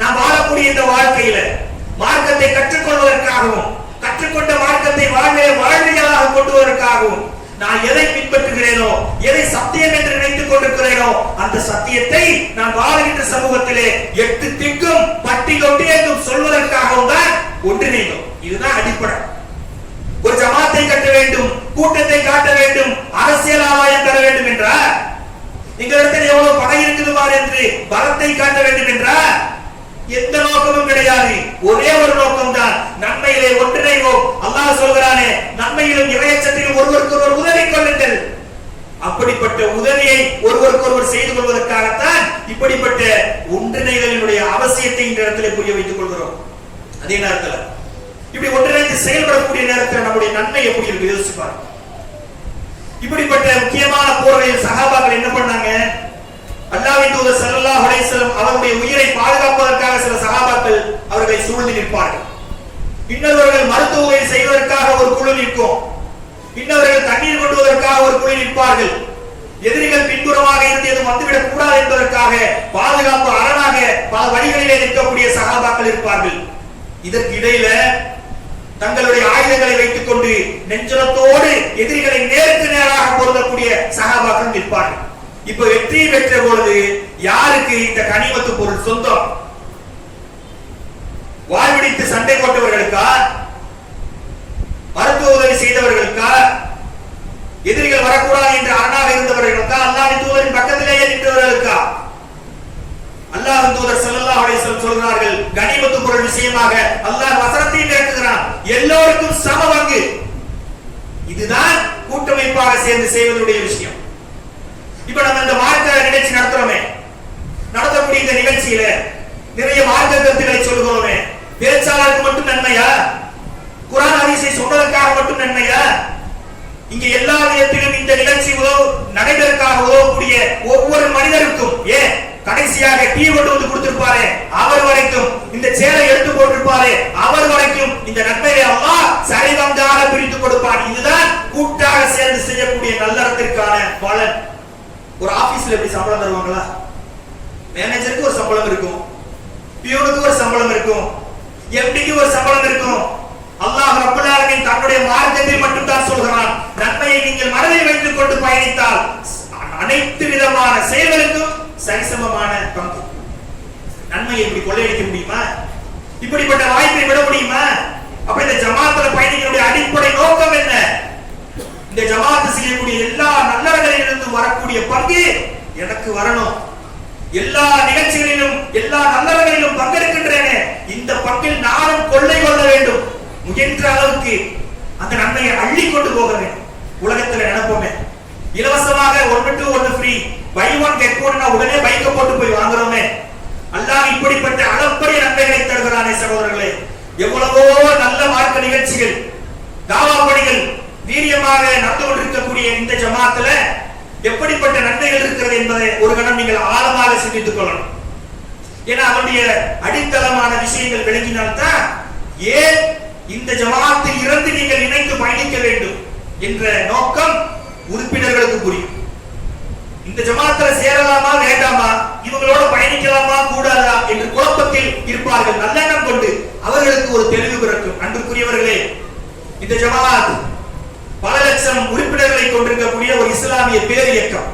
நாம் வாழக்கூடிய இந்த வாழ்க்கையில மார்க்கத்தை கற்றுக்கொள்வதற்காகவும், கற்றுக்கொண்ட மார்க்கத்தை வாழ்வியலாக கொண்டுவதற்காகவும், நான் எதை பின்பற்றுகிறேனோ, எதை சத்தியம் என்று நினைத்துக் கொண்டிருக்கிறேனோ, அந்த சத்தியத்தை நான் வாழ்கின்ற சமூகத்திலே 8 திக்கும் பட்டி தொட்டி என்றும் சொல்வதற்காகவும் தான் ஒன்றிணைந்தோம். இதுதான் அடிப்படை. ஒரு ஜமாத்தை கட்ட வேண்டும், கூட்டத்தை காட்ட வேண்டும், அரசியல் ஆதாயம் பெற வேண்டும் என்றால், எங்களிடத்தில் எவ்வளவு படை இருக்குது பார் என்று பலத்தை காட்ட வேண்டும் என்றால் எந்த நோக்கமும் கிடையாது. ஒரே ஒரு நோக்கம் தான், நன்மையிலே ஒன்றிணைவோம். அல்லாஹ் சொல்கிறானே, நன்மையிலும் இறையச்சத்திலும் ஒருவருக்கொருவர் உதவி கொள்ளுங்கள். அப்படிப்பட்ட உதவியை ஒருவருக்கொருவர் செய்து கொள்வதற்காகத்தான் இப்படிப்பட்ட ஒன்றிணைதலினுடைய அவசியத்தை இந்த இடத்துல புரிய வைத்துக் கொள்கிறோம். அதே நேரத்தில் இப்படி ஒன்றிணைந்து செயல்படக்கூடிய நேரத்தில் நம்முடைய நன்மை எப்படி இருக்கு யோசிப்பார். இப்படிப்பட்ட முக்கியமான போர்களில் சஹாபாக்கள் என்ன பண்ணாங்க? அல்லாஹ்வின் தூதர் ஸல்லல்லாஹு அலைஹி வஸல்லம் அவருடைய உயிரை பாதுகாப்பதற்காக சில சஹாபாக்கள் அவர்களை சூழ்ந்து நிற்பார்கள். இன்னொருவர்கள் மருத்துவ உதவி செய்வதற்காக ஒரு குழு நிற்கும். இன்னொருவர்கள் தண்ணீர் கொண்டுவதற்காக ஒரு குழு நிற்பார்கள். எதிரிகள் பின்புறமாக இருந்து எதுவும் வந்துவிடக் கூடாது என்பதற்காக பாதுகாப்பு அரணாக பல வழிகளிலே நிற்கக்கூடிய சஹாபாக்கள் இருப்பார்கள். இதற்கு இடையில தங்களுடைய ஆயுதங்களை வைத்துக் கொண்டு நெஞ்சலத்தோடு எதிரிகளை நேருக்கு நேராக பொருந்தக்கூடிய சஹாபாக்கள் நிற்பார்கள். இப்ப வெற்றி பெற்ற பொழுது யாருக்கு இந்த கனிமத்து பொருள் சொந்தம்? வாழ்விடித்து சண்டை போட்டவர்களுக்கா? மருத்துவ உதவி செய்தவர்களுக்கா? எதிரிகள் வரக்கூடாது என்று அரணாக இருந்தவர்களுக்கா? அல்லாஹ்வின் தூதரின் பக்கத்திலேயே நின்றவர்களுக்கா? அல்லாஹ்வின் தூதர் ஸல்லல்லாஹு அலைஹி வஸல்லம் சொல்கிறார்கள், கனிமத்து பொருள் விஷயமாக அல்லாஹ் வசனத்தை இறக்குகிறான், எல்லோருக்கும் சம பங்கு. இதுதான் கூட்டமைப்பாக சேர்ந்து செய்வதுடைய விஷயம். இப்ப நம்ம இந்த மார்க்க நிகழ்ச்சி நடத்துறோமே, நடத்தக்கூடிய இந்த நிகழ்ச்சியில நிறைய மார்க்க கருத்துக்களை சொல்கிறோமே, பேச்சாளருக்கு மட்டும் நன்மையா? குர்ஆன் ஹதீஸை சொன்னதற்காக மட்டும் நன்மையா? இங்க எல்லா விதத்திலும் இந்த நிகழ்ச்சி நடைபெறக்காக உதவக்கூடிய ஒவ்வொரு மனிதருக்கும், ஏன் கடைசியாக டீ கொண்டு வந்து கொடுத்திருப்பாரு அவர் வரைக்கும், இந்த சேரை எடுத்து போட்டிருப்பாரு அவர் வரைக்கும் இந்த நன்மையை அல்லாஹ் சரிவந்தாக பிரித்து கொடுப்பான். இதுதான் கூட்டாக சேர்ந்து செய்யக்கூடிய நல்லறத்திற்கான பலன். ஒரு ஆபீஸ்ல எப்படி சம்பளம் தருவாங்களா? மேனேஜருக்கு ஒரு சம்பளம் இருக்கும், பியூனுக்கு ஒரு சம்பளம் இருக்கும், எம்டிக்கு ஒரு சம்பளம் இருக்கும். அல்லாஹ் ரப்பல் ஆலமீன் தன்னுடைய மார்க்கத்தில் மட்டும் தான் சொல்கிறான், நன்மையை நீங்கள் மனதில் வைத்துக் கொண்டு பயணித்தால் அனைத்து விதமான செயல்களுக்கும் சரிசமமான பங்கு. நன்மையை இப்படி கொள்ளையடிக்க முடியுமா? இப்படிப்பட்ட வாய்ப்பை விட முடியுமா? அப்ப இந்த ஜமாத்துல பயணிக்கக்கூடிய அடிப்படை நோக்கம் என்ன? இந்த ஜமாத்து செய்யக்கூடிய எல்லா நல்லவர்களிலிருந்து வரக்கூடிய பங்கு எனக்கு வரணும். எல்லா நிகழ்ச்சிகளிலும் எல்லா நல்லவர்களிலும் பங்கெடுக்கின்றேனே, இந்த பங்கில் நானும் கொள்ளை கொள்ள வேண்டும். முயன்ற அளவுக்கு அந்த நன்மையை அள்ளி கொண்டு போக வேண்டும். உலகத்துல நினைப்போமே, இலவசமாக 1 to 1 ஃப்ரீ, பை 1 கெட் 1 உடனே பைக்க போட்டு போய் வாங்குறோமே. அல்லாஹ் இப்படிப்பட்ட அளப்பரிய நன்மைகளை தருகிறானே சகோதரர்களே. எவ்வளவோ நல்ல மார்க்க நிகழ்ச்சிகள், தாவா பணிகள் வீரியமாக நடந்து கொண்டிருக்கக்கூடிய இந்த ஜமாத்துல எப்படிப்பட்ட நன்மைகள் இருக்கிறது என்பதை ஒரு கணம் நீங்கள் ஆழமாக சிந்தித்துக் கொள்ளணும். ஏன்னா அதனுடைய அடித்தளமான விஷயங்கள் விளங்கினால்தான் ஏன் இந்த ஜமாத்தில் இருந்து நீங்கள் இணைந்து பயணிக்க வேண்டும் என்ற நோக்கம் உறுப்பினர்களுக்கு புரியும். இந்த ஜமாத்துல சேரலாமா வேண்டாமா, இவங்களோட பயணிக்கலாமா கூடாதா என்று குழப்பத்தில் இருப்பார்கள். நல்லெண்ணம் கொண்டு அவர்களுக்கு ஒரு தெளிவு பிறக்கும். அன்புக்குரியவர்களே, இந்த ஜமாத் பல லட்சம் உறுப்பினர்களை கொண்டிருக்கக்கூடிய ஒரு இஸ்லாமிய பேர் இயக்கம்.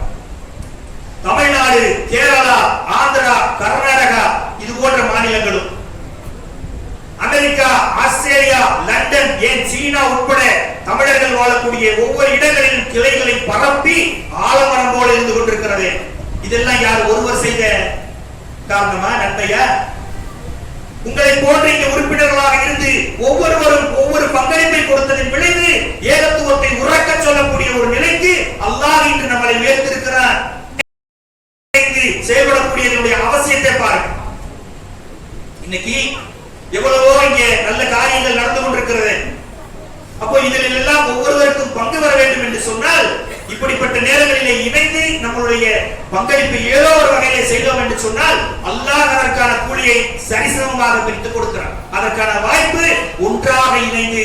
தமிழ்நாடு, கேரளா, ஆந்திரா, கர்நாடகா இது போன்ற மாநிலங்களும், அமெரிக்கா, ஆஸ்திரேலியா, லண்டன், ஏன் சீனா உட்பட தமிழர்கள் வாழக்கூடிய ஒவ்வொரு இடங்களிலும் கிளைகளை பரப்பி ஆலமரம் போல இருந்து கொண்டிருக்கிறது. இதெல்லாம் யார் ஒருவர் செய்த காரணமா, நன்மையா? உங்களை போன்ற இங்க உறுப்பினர்களாக இருந்து ஒவ்வொருவரும் ஒவ்வொரு பங்களிப்பை கொடுத்ததின் விளைவு ஏகத்துவத்தை உறக்க சொல்லக்கூடிய ஒரு நிலைக்கு அல்லாஹ் இன்று நம்மளை உயர்த்திருக்கிறார். செயல்படக்கூடிய அவசியத்தை பாருங்க. இன்னைக்கு எவ்வளவோ இங்கே நல்ல காரியங்கள் நடந்து கொண்டிருக்கிறது. அப்போ இதில் எல்லாம் ஒவ்வொருவருக்கும் பங்கு வர வேண்டும் என்று சொன்னால் இப்படிப்பட்ட நேரங்களிலே இணைந்து நம்மளுடைய பங்களிப்பை ஏதோ ஒரு வகையிலே செய்தோம் என்று சொன்னால் அல்லாஹ் அதற்கான கூலியை சரிசமமாக பிரித்துக் கொடுக்கிறார். அதற்கான வாய்ப்பு ஒன்றாக இணைந்து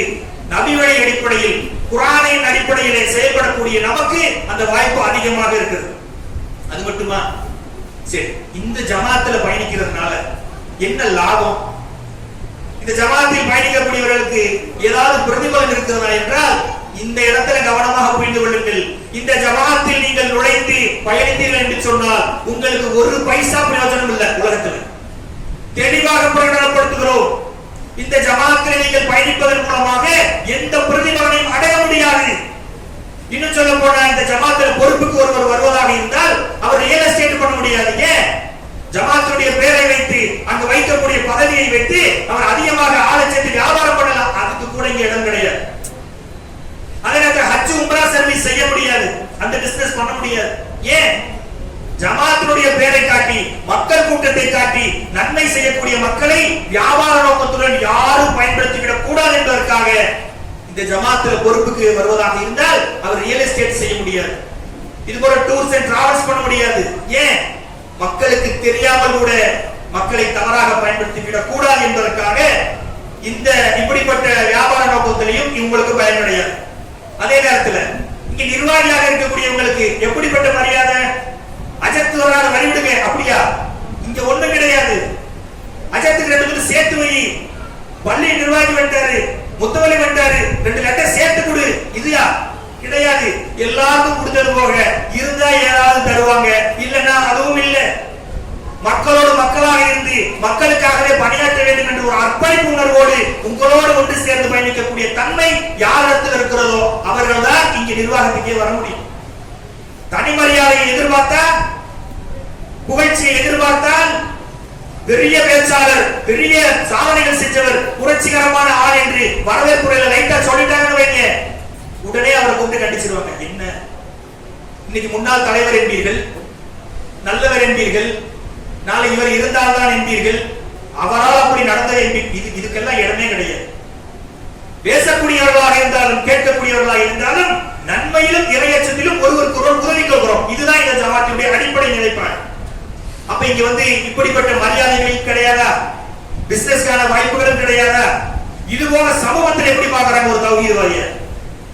நபி வழி அடிப்படையில், குர்ஆனின் அடிப்படையிலே செயல்படக்கூடிய நமக்கு அந்த வாய்ப்பு அதிகமாக இருக்குது. அது மட்டுமா? சரி, இந்த ஜமாத்துல பயணிக்கிறதுனால என்ன லாபம்? இந்த ஜமாத்தில் பயணிக்கக்கூடியவர்களுக்கு ஏதாவது பிரதிபலன் இருக்கிறதா என்றால் இந்த இடத்துல கவனமாக புரிந்து கொள்ளுங்கள். இந்த ஜமாத்தில் நீங்கள் நுழைந்து பயணித்தீர்கள் என்று சொன்னால் உங்களுக்கு ஒரு பைசா பிரயோஜனம் இல்லை. உலகத்தில் தெளிவாக பிரகடனப்படுத்துகிறோம், இந்த ஜமாத்தில் நீங்கள் பயணிப்பதன் மூலமாக எந்த பிரதிபலனையும் அடைய முடியாது. இன்னும் சொல்ல போனா இந்த ஜமாத்தில் பொறுப்புக்கு ஒருவர் வருவதாக இருந்தால் அவர் ரியல் எஸ்டேட் பண்ண முடியாது. ஜமாத்துடைய பெயரை வைத்து அங்கு வைக்கக்கூடிய பதவியை வைத்து அவர் அதிகமாக ஆலட்சத்தை வியாபாரம் பண்ணலாம். அதுக்கு கூட இங்க இடம் கிடையாது. அதே நேரத்தில் ஹஜ் உம்ரா சர்வீஸ் செய்ய முடியாது, அந்த பிசினஸ் பண்ண முடியாது. ஏன்? ஜமாத்துடைய பெயரை காட்டி, மக்கள் கூட்டத்தை காட்டி நன்மை செய்யக்கூடிய மக்களை வியாபார நோக்கத்துடன் யாரும் பயன்படுத்திவிடக் கூடாது என்பதற்காக இந்த ஜமாத்துல பொறுப்புக்கு வருவதாக இருந்தால் அவர் ரியல் எஸ்டேட் செய்ய முடியாது. இது போல டூர்ஸ் அண்ட் டிராவல்ஸ் பண்ண முடியாது. ஏன்? மக்களுக்கு தெரியாமல் கூட மக்களை தவறாக பயன்படுத்தி விடக் கூடாது என்பதற்காக இந்த இப்படிப்பட்ட வியாபார நோக்கத்திலையும் இவங்களுக்கு பயன் கிடையாது. அதே நேரத்தில் இங்க நிர்வாகியாக இருக்கக்கூடியவங்களுக்கு எப்படிப்பட்ட மரியாதை? அஜத்து வராத வழிவிடுங்க, அப்படியா? இங்க ஒண்ணும் கிடையாது. அஜத்துக்கு 2 சேர்த்து வை, பள்ளி நிர்வாகி வந்துட்டாரு, முத்தவலி வந்தாரு, 2 லெட்டர் சேர்த்து கொடு, இதுயா கிடையாது. எல்லாருக்கும் கொடுத்தது போக இருந்தா ஏதாவது தருவாங்க, இல்லன்னா அதுவும் இல்ல. மக்களோடு மக்களாக இருந்து மக்களுக்காகவே பணியாற்ற வேண்டும் என்ற ஒரு அர்ப்பணிப்பு உணர்வோடு உங்களோடு ஒன்று சேர்ந்து பயணிக்கக்கூடிய தன்மை யாரிடத்தில் இருக்கிறதோ அவர்கள் தான் இங்க நிர்வாகத்துக்கே வர முடியும். தனி மரியாதையை எதிர்பார்த்தா, புகழ்ச்சியை எதிர்பார்த்தால், பெரிய பேச்சாளர், பெரிய சாதனைகள் செஞ்சவர், புரட்சிகரமான ஆள் என்று வரவேற்புரையில லைட்டா சொல்லிட்டாங்கன்னு வைங்க, உடனே அவரை கூப்பிட்டு கண்டிச்சிருவாங்க. என்ன இன்னைக்கு முன்னாள் தலைவர் என்பீர்கள், நல்லவர் என்பீர்கள், நாளை இவர் இருந்தால்தான் என்பீர்கள், அவரால் அப்படி நடந்தது என்பீர்கள். இதுக்கெல்லாம் இடமே கிடையாது. பேசக்கூடியவர்களாக இருந்தாலும் கேட்கக்கூடியவர்களாக இருந்தாலும் நன்மையிலும் இறையச்சத்திலும் ஒருவருக்கு ஒருவர் உதவி கொள்கிறோம். இதுதான் இந்த ஜமாத்தினுடைய அடிப்படை நிலைப்பாடு. அப்ப இங்க இப்படிப்பட்ட மரியாதைகள் கிடையாதா? பிசினஸ்க்கான வாய்ப்புகளும் கிடையாதா? இது போல சமூகத்தில் எப்படி பாக்குறாங்க ஒரு தௌஹீத்வாதிய?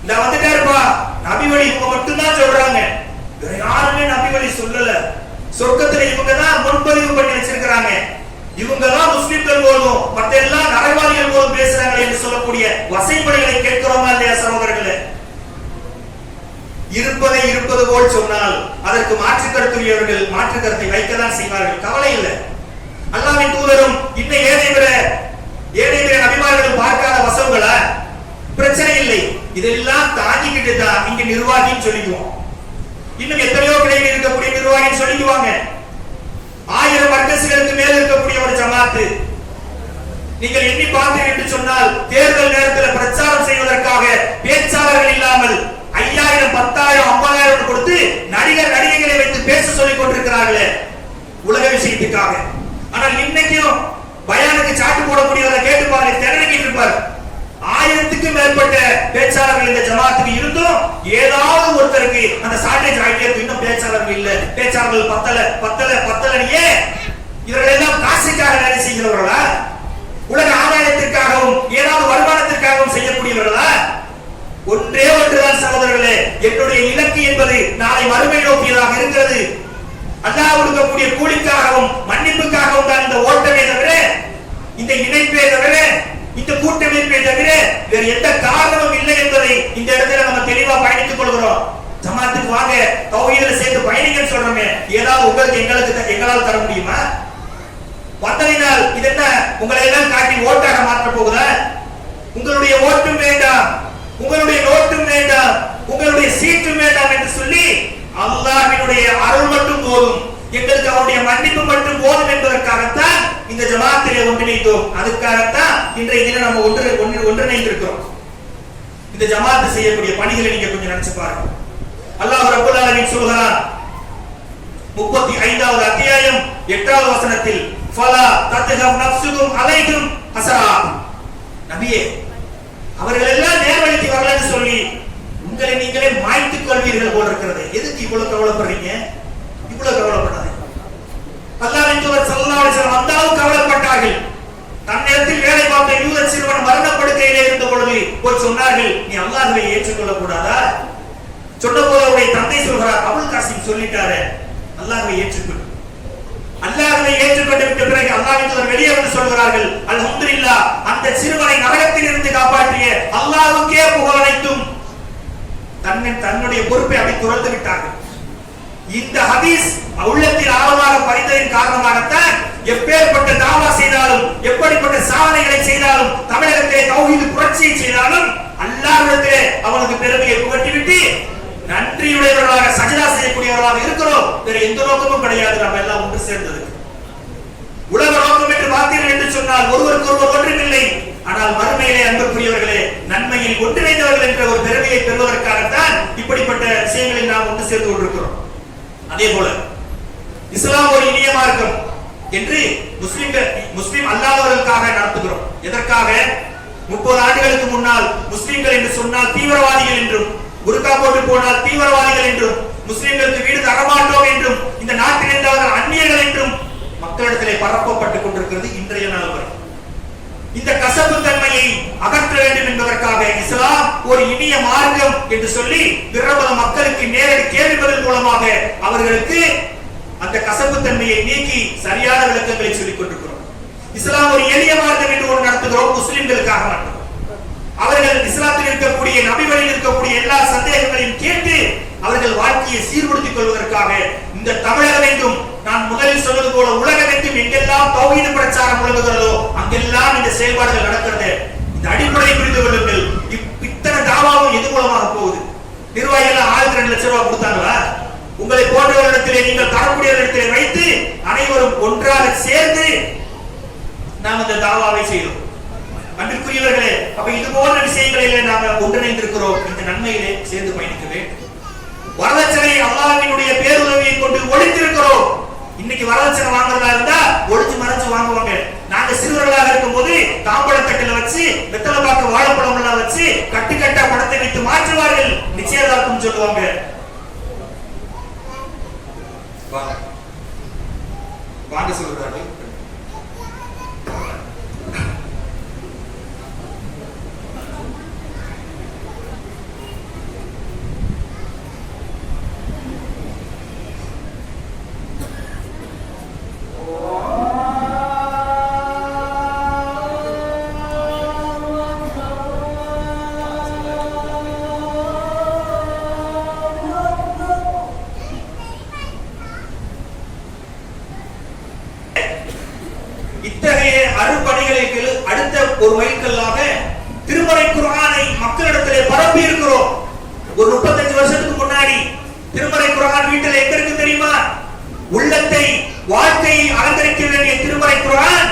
இந்த வந்துட்டாருப்பா நபி வழி இவங்க மட்டும்தான் சொல்றாங்க, வேற யாருமே நபி வழி சொல்லல, சொர்க்கத்துல இவங்க தான் முன்பதிவு பண்ணி வச்சிருக்கிறாங்க, இவங்க தான் முஸ்லிம்கள் போதும் மற்ற எல்லா நரகவாதிகள் போதும் பேசுறாங்க என்று சொல்லக்கூடிய வசைமொழிகளை கேட்கிறோமா இல்லையா சகோதரர்களே? இருப்பதை இருப்பது போல் சொன்னால் அதற்கு மாற்று கருத்துரியவர்கள் மாற்று கருத்தை வைக்கதான் செய்வார்கள். கவலை இல்லை. அல்லாஹ்வின் தூதரும் இன்னும் ஏனைய நபிமார்களும் பார்க்காத வசவுகளா? பிரச்சனை இல்லை. இதெல்லாம் தாங்கிக்கிட்டு தான் இங்க நிர்வாகின்னு சொல்லிக்குவோம். இன்னும் எத்தனையோ கிளைகள் இருக்கக்கூடிய நிர்வாகின்னு சொல்லிக்குவாங்க. 1000 மர்கஸ்களுக்கு மேல் இருக்கக்கூடிய ஒரு ஜமாத்து. நீங்கள் எண்ணி பார்த்தீர்கள் என்று சொன்னால் தேர்தல் நேரத்தில் பிரச்சாரம் செய்வதற்காக பேச்சாளர்கள் இல்லாமல் 5000, 10,000, 50,000 கொடுத்து நடிகர் நடிகைகளை வைத்து பேச சொல்லிக் கொண்டிருக்கிறார்களே உலக விஷயத்துக்காக. ஆனால் இன்னைக்கும் பயானுக்கு சாட்டு போடக்கூடியவரை கேட்டு பாருங்க, திறனிக்கிட்டு இருப்பார். 1000க்கு மேற்பட்ட பேச்சாளர்கள் இந்த ஜமாத்துக்கு இருந்தும் ஏதாவது ஒருத்தருக்கு அந்த ஷார்டேஜ் ஆகிட்டே இருக்கு. இன்னும் பேச்சாளர்கள் இல்ல, பேச்சாளர்கள் பத்தலையே. இவர்கள் எல்லாம் காசுக்காக வேலை செய்கிறவர்களா? உலக ஆதாயத்திற்காகவும் ஏதாவது வருமானத்திற்காகவும் செய்யக்கூடியவர்களா? ஒன்றே ஒன்றுதான் சகோதரர்களே, என்னுடைய இலக்கு என்பது நாளை மறுமை நோக்கியதாக இருக்கிறது. அல்லாஹ் கொடுக்கக்கூடிய கூலிக்காகவும் மன்னிப்புக்காகவும் தான் இந்த ஓட்டமே தவிர, இந்த இணைப்பே தவிர, இந்த கூட்டமைப்பே தவிர வேறு எந்த காரணமும் இல்லை என்பதை இந்த இடத்துல நம்ம தெளிவா பயணித்துக் கொள்கிறோம். ஜமாத்துக்கு வாங்க, தௌஹீதுல சேர்ந்து பயணிங்கன்னு சொல்றோமே, ஏதாவது உங்களுக்கு எங்களால் தர முடியுமா? வந்ததினால் இது என்ன உங்களை எல்லாம் காட்டி ஓட்டாக மாற்ற போகுதா? உங்களுடைய ஓட்டும் வேண்டாம், உங்களுடைய நோட்டும் வேண்டாம், உங்களுடைய சீட்டும் வேண்டாம் என்று சொல்லி அல்லாஹ்வினுடைய அருள் மட்டும் போதும், எங்களுக்கு அவருடைய மன்னிப்பு மட்டும் போதும் என்பதற்காகத்தான் இந்த ஜமாத்திலே ஒன்றிணைத்தோம். அதுக்காகத்தான் இன்றைய தினம் நம்ம ஒன்றிணைந்திருக்கிறோம். இந்த ஜமாத்து செய்யக்கூடிய பணிகளை நீங்க கொஞ்சம் நினைச்சு பாருங்க. அல்லாஹ் ரப்பல் ஆலமீன் சொல்கிறான் 35வது அத்தியாயம் 8வது வசனத்தில், ஃபலா தத்ஹப் நஃப்சுகும் அலைக்கும் ஹஸரா. நபியே, அவர்கள் எல்லாம் நேர்வழிக்கு வரலன்னு சொல்லி உங்களை நீங்களே மாய்த்துக் கொள்வீர்கள் போல இருக்கிறது. எதுக்கு இவ்வளவு கவலைப்படுறீங்க? இவ்வளவு கவலைப்படாதீங்க. அல்லாஹ்வின் தூதர் ஸல்லல்லாஹு அலைஹி வஸல்லம் அந்தாவும் கவலைப்பட்டார்கள். தன்னிடத்தில் வேலை பார்த்த யூத சிறுவன் மரணப்படுக்கையிலே இருந்த பொழுது போய் சொன்னார்கள், நீ அல்லாஹ்வை ஏற்றுக்கொள்ள கூடாதா? சொன்னபோது அவருடைய தந்தை சொல்கிறார், அபுல் காசிம் சொல்லிட்டாரு, அல்லாஹ்வை ஏற்றுக்கொள். அல்லாஹ்வை ஏற்றுக்கொண்டு விட்ட பிறகு அல்லாஹ்வின் தூதர் வெளியே வந்து சொல்கிறார்கள், அல்ஹம்துலில்லாஹ், அந்த சிறுவனை நரகத்தில் இருந்து காப்பாற்றிய அல்லாஹ்வுக்கே புகழ் அனைத்தும். தன்னுடைய பொறுப்பை அப்படி துறந்து விட்டார்கள். இந்த ஹதீஸ் உள்ளத்தில் ஆழமாக பதிந்ததின் காரணமாகத்தான் எப்பேற்பட்ட தாவா செய்தாலும், எப்படிப்பட்ட சாதனைகளை செய்தாலும், தமிழகத்திலே தௌஹீது புரட்சியை செய்தாலும் அல்லாஹ்விடத்திலே அவனுக்கு பெருமையை புகட்டிவிட்டு நன்றியுடையவர்களாக சஜதா செய்யக்கூடியவர்களாக இருக்கிறோம். வேற எந்த நோக்கமும் கிடையாது. நம்ம எல்லாம் ஒன்று சேர்ந்தது உலக நோக்கம் என்று பார்த்தீர்கள் என்று சொன்னால் ஒருவருக்கு ஒருவர் ஒன்றுமில்லை. ஆனால் மறுமையிலே அன்புக்குரியவர்களே, நன்மையில் ஒன்றிணைந்தவர்கள் என்ற ஒரு பெருமையை பெறுவதற்காகத்தான் இப்படிப்பட்ட விஷயங்களில் நாம் ஒன்று சேர்ந்து கொண்டிருக்கிறோம். அதே போல இஸ்லாம் ஒரு இனிய மார்க்கம் என்று முஸ்லிம் அல்லாதவர்களுக்காக நடத்துகிறோம். எதற்காக? 30 ஆண்டுகளுக்கு முன்னால் முஸ்லிம்கள் என்று சொன்னால் தீவிரவாதிகள் என்றும், புர்கா போட்டு போனால் தீவிரவாதிகள் என்றும், முஸ்லிம்களுக்கு வீடு தரமாட்டோம் என்றும், இந்த நாட்டில் இருந்தவர்கள் அந்நியர்கள் என்றும் மக்களிடத்திலே பரப்பப்பட்டுக் கொண்டிருக்கிறது இன்றைய நாள் வரை. இந்த கசப்பு தன்மையை அகற்ற வேண்டும் என்பதற்காக இஸ்லாம் ஒரு இனிய மார்க்கம் என்று சொல்லி பிரபல மக்களுக்கு நேரடி கேள்வி பதில் மூலமாக அவர்களுக்கு அந்த கசப்பு தன்மையை நீக்கி சரியான விளக்கங்களை சொல்லிக் கொண்டிருக்கிறோம். இஸ்லாம் ஒரு எளிய மார்க்கம் என்று ஒரு நடத்துகிறோம், முஸ்லிம்களுக்காக மட்டும். அவர்கள் இஸ்லாத்தில் இருக்கக்கூடிய நபி வழியில் இருக்கக்கூடிய எல்லா சந்தேகங்களையும் கேட்டு அவர்கள் வாழ்க்கையை சீர்படுத்திக் கொள்வதற்காக இந்த தமிழகம் எங்கும், நான் முதலில் சொன்னது போல உலகம் எங்கும் எங்கெல்லாம் தௌஹீத் பிரச்சாரம் முழங்குகிறதோ அங்கெல்லாம் இந்த செயல்பாடுகள் நடக்கிறது. இந்த அடிப்படையை புரிந்து கொள்ளுங்கள். இத்தனை தாவாவும் எது மூலமாக போகுது? நிர்வாகிகள் ஆளுக்கு 2 லட்சம் ரூபாய் கொடுத்தாங்களா? உங்களை போன்றவர்களிடத்திலே நீங்கள் தரக்கூடியவர்களிடத்திலே வைத்து அனைவரும் ஒன்றாக சேர்ந்து நாம் இந்த தாவாவை செய்தோம். அன்பிற்குரியவர்களே, அப்ப இது போன்ற விஷயங்களிலே நாம் ஒன்றிணைந்திருக்கிறோம். இந்த நன்மையிலே சேர்ந்து பயணிக்க வேண்டும். வரதட்சணை அல்லாஹ்வினுடைய பேருதவியை கொண்டு ஒழித்திருக்கிறோம். இன்னைக்கு வரதட்சணை வாங்குறதா இருந்தா ஒளிச்சு மறைச்சு வாங்குவாங்க. நாங்க சிறுவர்களாக இருக்கும் போது தாம்பழத்தட்டில வச்சு வெத்தலை பாக்கு வாழைப்பழம் எல்லாம் வச்சு கட்டுக்கட்டா பணத்தை வைத்து மாற்றுவார்கள். நிச்சயதார்த்தம் சொல்லுவாங்க. வாங்க சொல்றார்கள். இத்தகைய அருட்பணிகளுக்கு அடுத்த ஒரு மைல்கல்லாக திருமறை குர்ஆனை மக்களிடத்திலே பரப்பி இருக்கிறோம். ஒரு 35 வருஷத்துக்கு முன்னாடி திருமறை குர்ஆன் வீட்டில் எங்க இருக்கு தெரியுமா? உள்ளத்தை, வாழ்க்கையை அலங்கரிக்க வேண்டிய திருமறை குர்ஆன்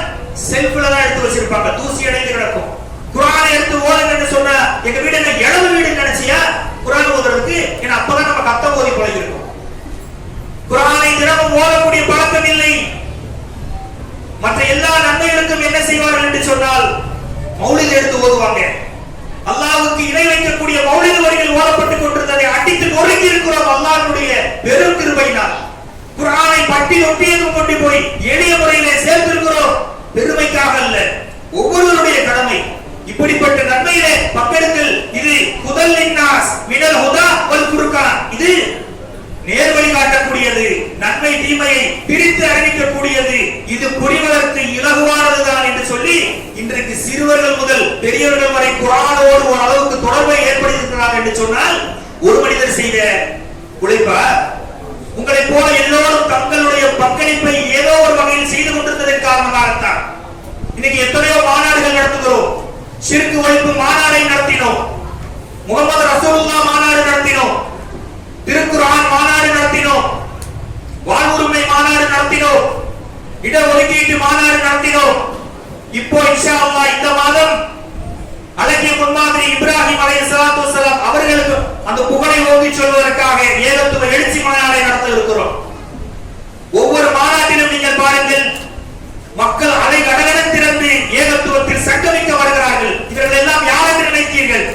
செல்ஃப்ல தான் எடுத்து வச்சிருப்பாங்க. தூசி அடைந்து கிடக்கும். குர்ஆனை எடுத்து ஓதுங்கன்னு சொன்னா எங்க வீடு என்ன இளவு வீடு நினைச்சியா? குர்ஆன் ஓதுறதுக்கு ஏன்னா அப்பதான் நம்ம கத்த ஓதி பழகிருக்கோம். குர்ஆனை தினமும் ஓதக்கூடிய பழக்கம் இல்லை. மற்ற எல்லா நன்மைகளுக்கும் என்ன செய்வார்கள் என்று சொன்னால் மௌலித் எடுத்து ஓதுவாங்க. அல்லாஹ்வுக்கு இணை வைக்கக்கூடிய மௌலித் வரிகள் ஓதப்பட்டுக் கொண்டிருந்ததை அடித்து நொறுக்கி இருக்கிறோம் அல்லாஹ்வுடைய பெரும் கிருபையினால். குர்ஆனை பட்டி ஒட்டியதும் கொண்டு போய் எளிய முறையிலே சேர்த்திருக்கிறோம். பெருமைக்காக அல்ல, ஒவ்வொருவருடைய கடமை. இப்படிப்பட்ட நன்மையிலே பக்கெடுங்கள். இது ஹுதல் லின்னாஸ் மினல் ஹுதா வல் ஃபுர்கான். இது நேர்வழி காட்டக்கூடியது, நன்மை தீமையை பிரித்து அறிவிக்கக்கூடியது. இது புரிவதற்கு இலகுவானதுதான் என்று சொல்லி இன்றைக்கு சிறுவர்கள் முதல் பெரியவர்கள் வரை குர்ஆனோடு ஒரு அளவுக்கு தொடர்பை ஏற்படுத்தியிருக்கிறார் என்று சொன்னால் ஒரு மனிதர் செய்த உழைப்பா? உங்களை போல எல்லோரும் தங்களுடைய பங்களிப்பை ஏதோ ஒரு வகையில் செய்து கொண்டிருந்ததன் காரணமாகத்தான் இன்னைக்கு எத்தனையோ மாநாடுகள் நடத்துகிறோம். ஷிர்க் ஒழிப்பு மாநாடை நடத்தினோம். முகமது ரசூலுல்லாஹ் மாநாடு நடத்தினோம். திருக்குர்ஆன் மாநாடு நடத்தினோம். வாழ்வுரிமை மாநாடு நடத்தினோம். இடஒதுக்கீட்டு மாநாடு நடத்தினோம். இப்போ இன்ஷா அல்லாஹ் இந்த மாதம் அழகிய முன்மாதிரி இப்ராஹிம் அலைஹிஸ்ஸலாத்து வஸலாம் அவர்களுக்கு அந்த புகழை ஓங்கி சொல்வதற்காக ஏகத்துவ எழுச்சி மாநாடை நடத்த இருக்கிறோம். ஒவ்வொரு மாநாட்டிலும் நீங்கள் பாருங்கள், மக்கள் அலை கடகடத் திறந்து ஏகத்துவத்தில் சங்கமிக்க வருகிறார்கள். இவர்கள் எல்லாம் யார் என்று நினைத்தீர்கள்?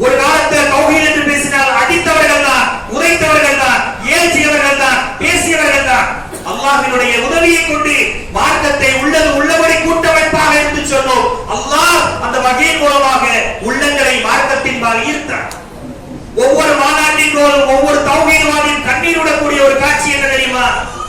ஒரு காலத்தில் தௌஹீத் என்று பேசினால் அடித்தவர்கள் தான், உதைத்தவர்கள் தான், ஏற்றியவர்கள் தான், பேசியவர்கள் தான். அல்லாஹ்வினுடைய உதவியை கொண்டு மார்க்கத்தை உள்ளது உள்ளபடி கூட்டமைப்பாக எடுத்து சொன்னோம். அல்லாஹ் அந்த வகையின் மூலமாக உள்ளங்களை மார்க்கத்தின் பால் ஈர்த்தார். ஒவ்வொரு மாநாட்டின் போதும் ஒவ்வொரு தௌஹீத்வாதியின் கண்ணீர் விடக்கூடிய ஒரு காட்சி என்ன தெரியுமா?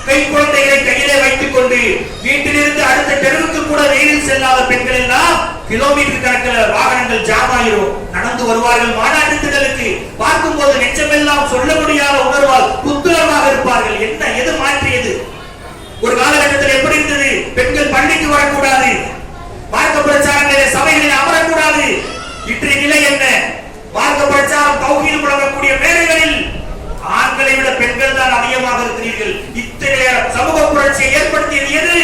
கை குழந்தைகளை கையிலே வைத்துக் கொண்டு வீட்டிலிருந்து அடுத்த தெருவுக்கு கூட வெயிலில் செல்லாத பெண்கள் எல்லாம் கிலோமீட்டர் கணக்கில் வாகனங்கள் ஜாம் ஆயிரும் நடந்து வருவார்கள் மாநாட்டு திடலுக்கு. பார்க்கும் போது நெச்சமெல்லாம் சொல்ல முடியாத உணர்வால் புத்துலமாக இருப்பார்கள். என்ன எது மாற்றியது? ஒரு காலகட்டத்தில் எப்படி இருந்தது? பெண்கள் பள்ளிக்கு வரக்கூடாது, மார்க்க பிரச்சாரங்களிலே சபைகளில் அமரக்கூடாது. இன்றைய நிலை என்ன? மார்க்க பிரச்சாரம் தௌஹீத் முழங்கக்கூடிய மேடைகளில் ஆண்களை விட பெண்கள் தான் அதிகமாக இருக்கிறீர்கள். இத்தகைய சமூக புரட்சியை ஏற்படுத்தியது எது?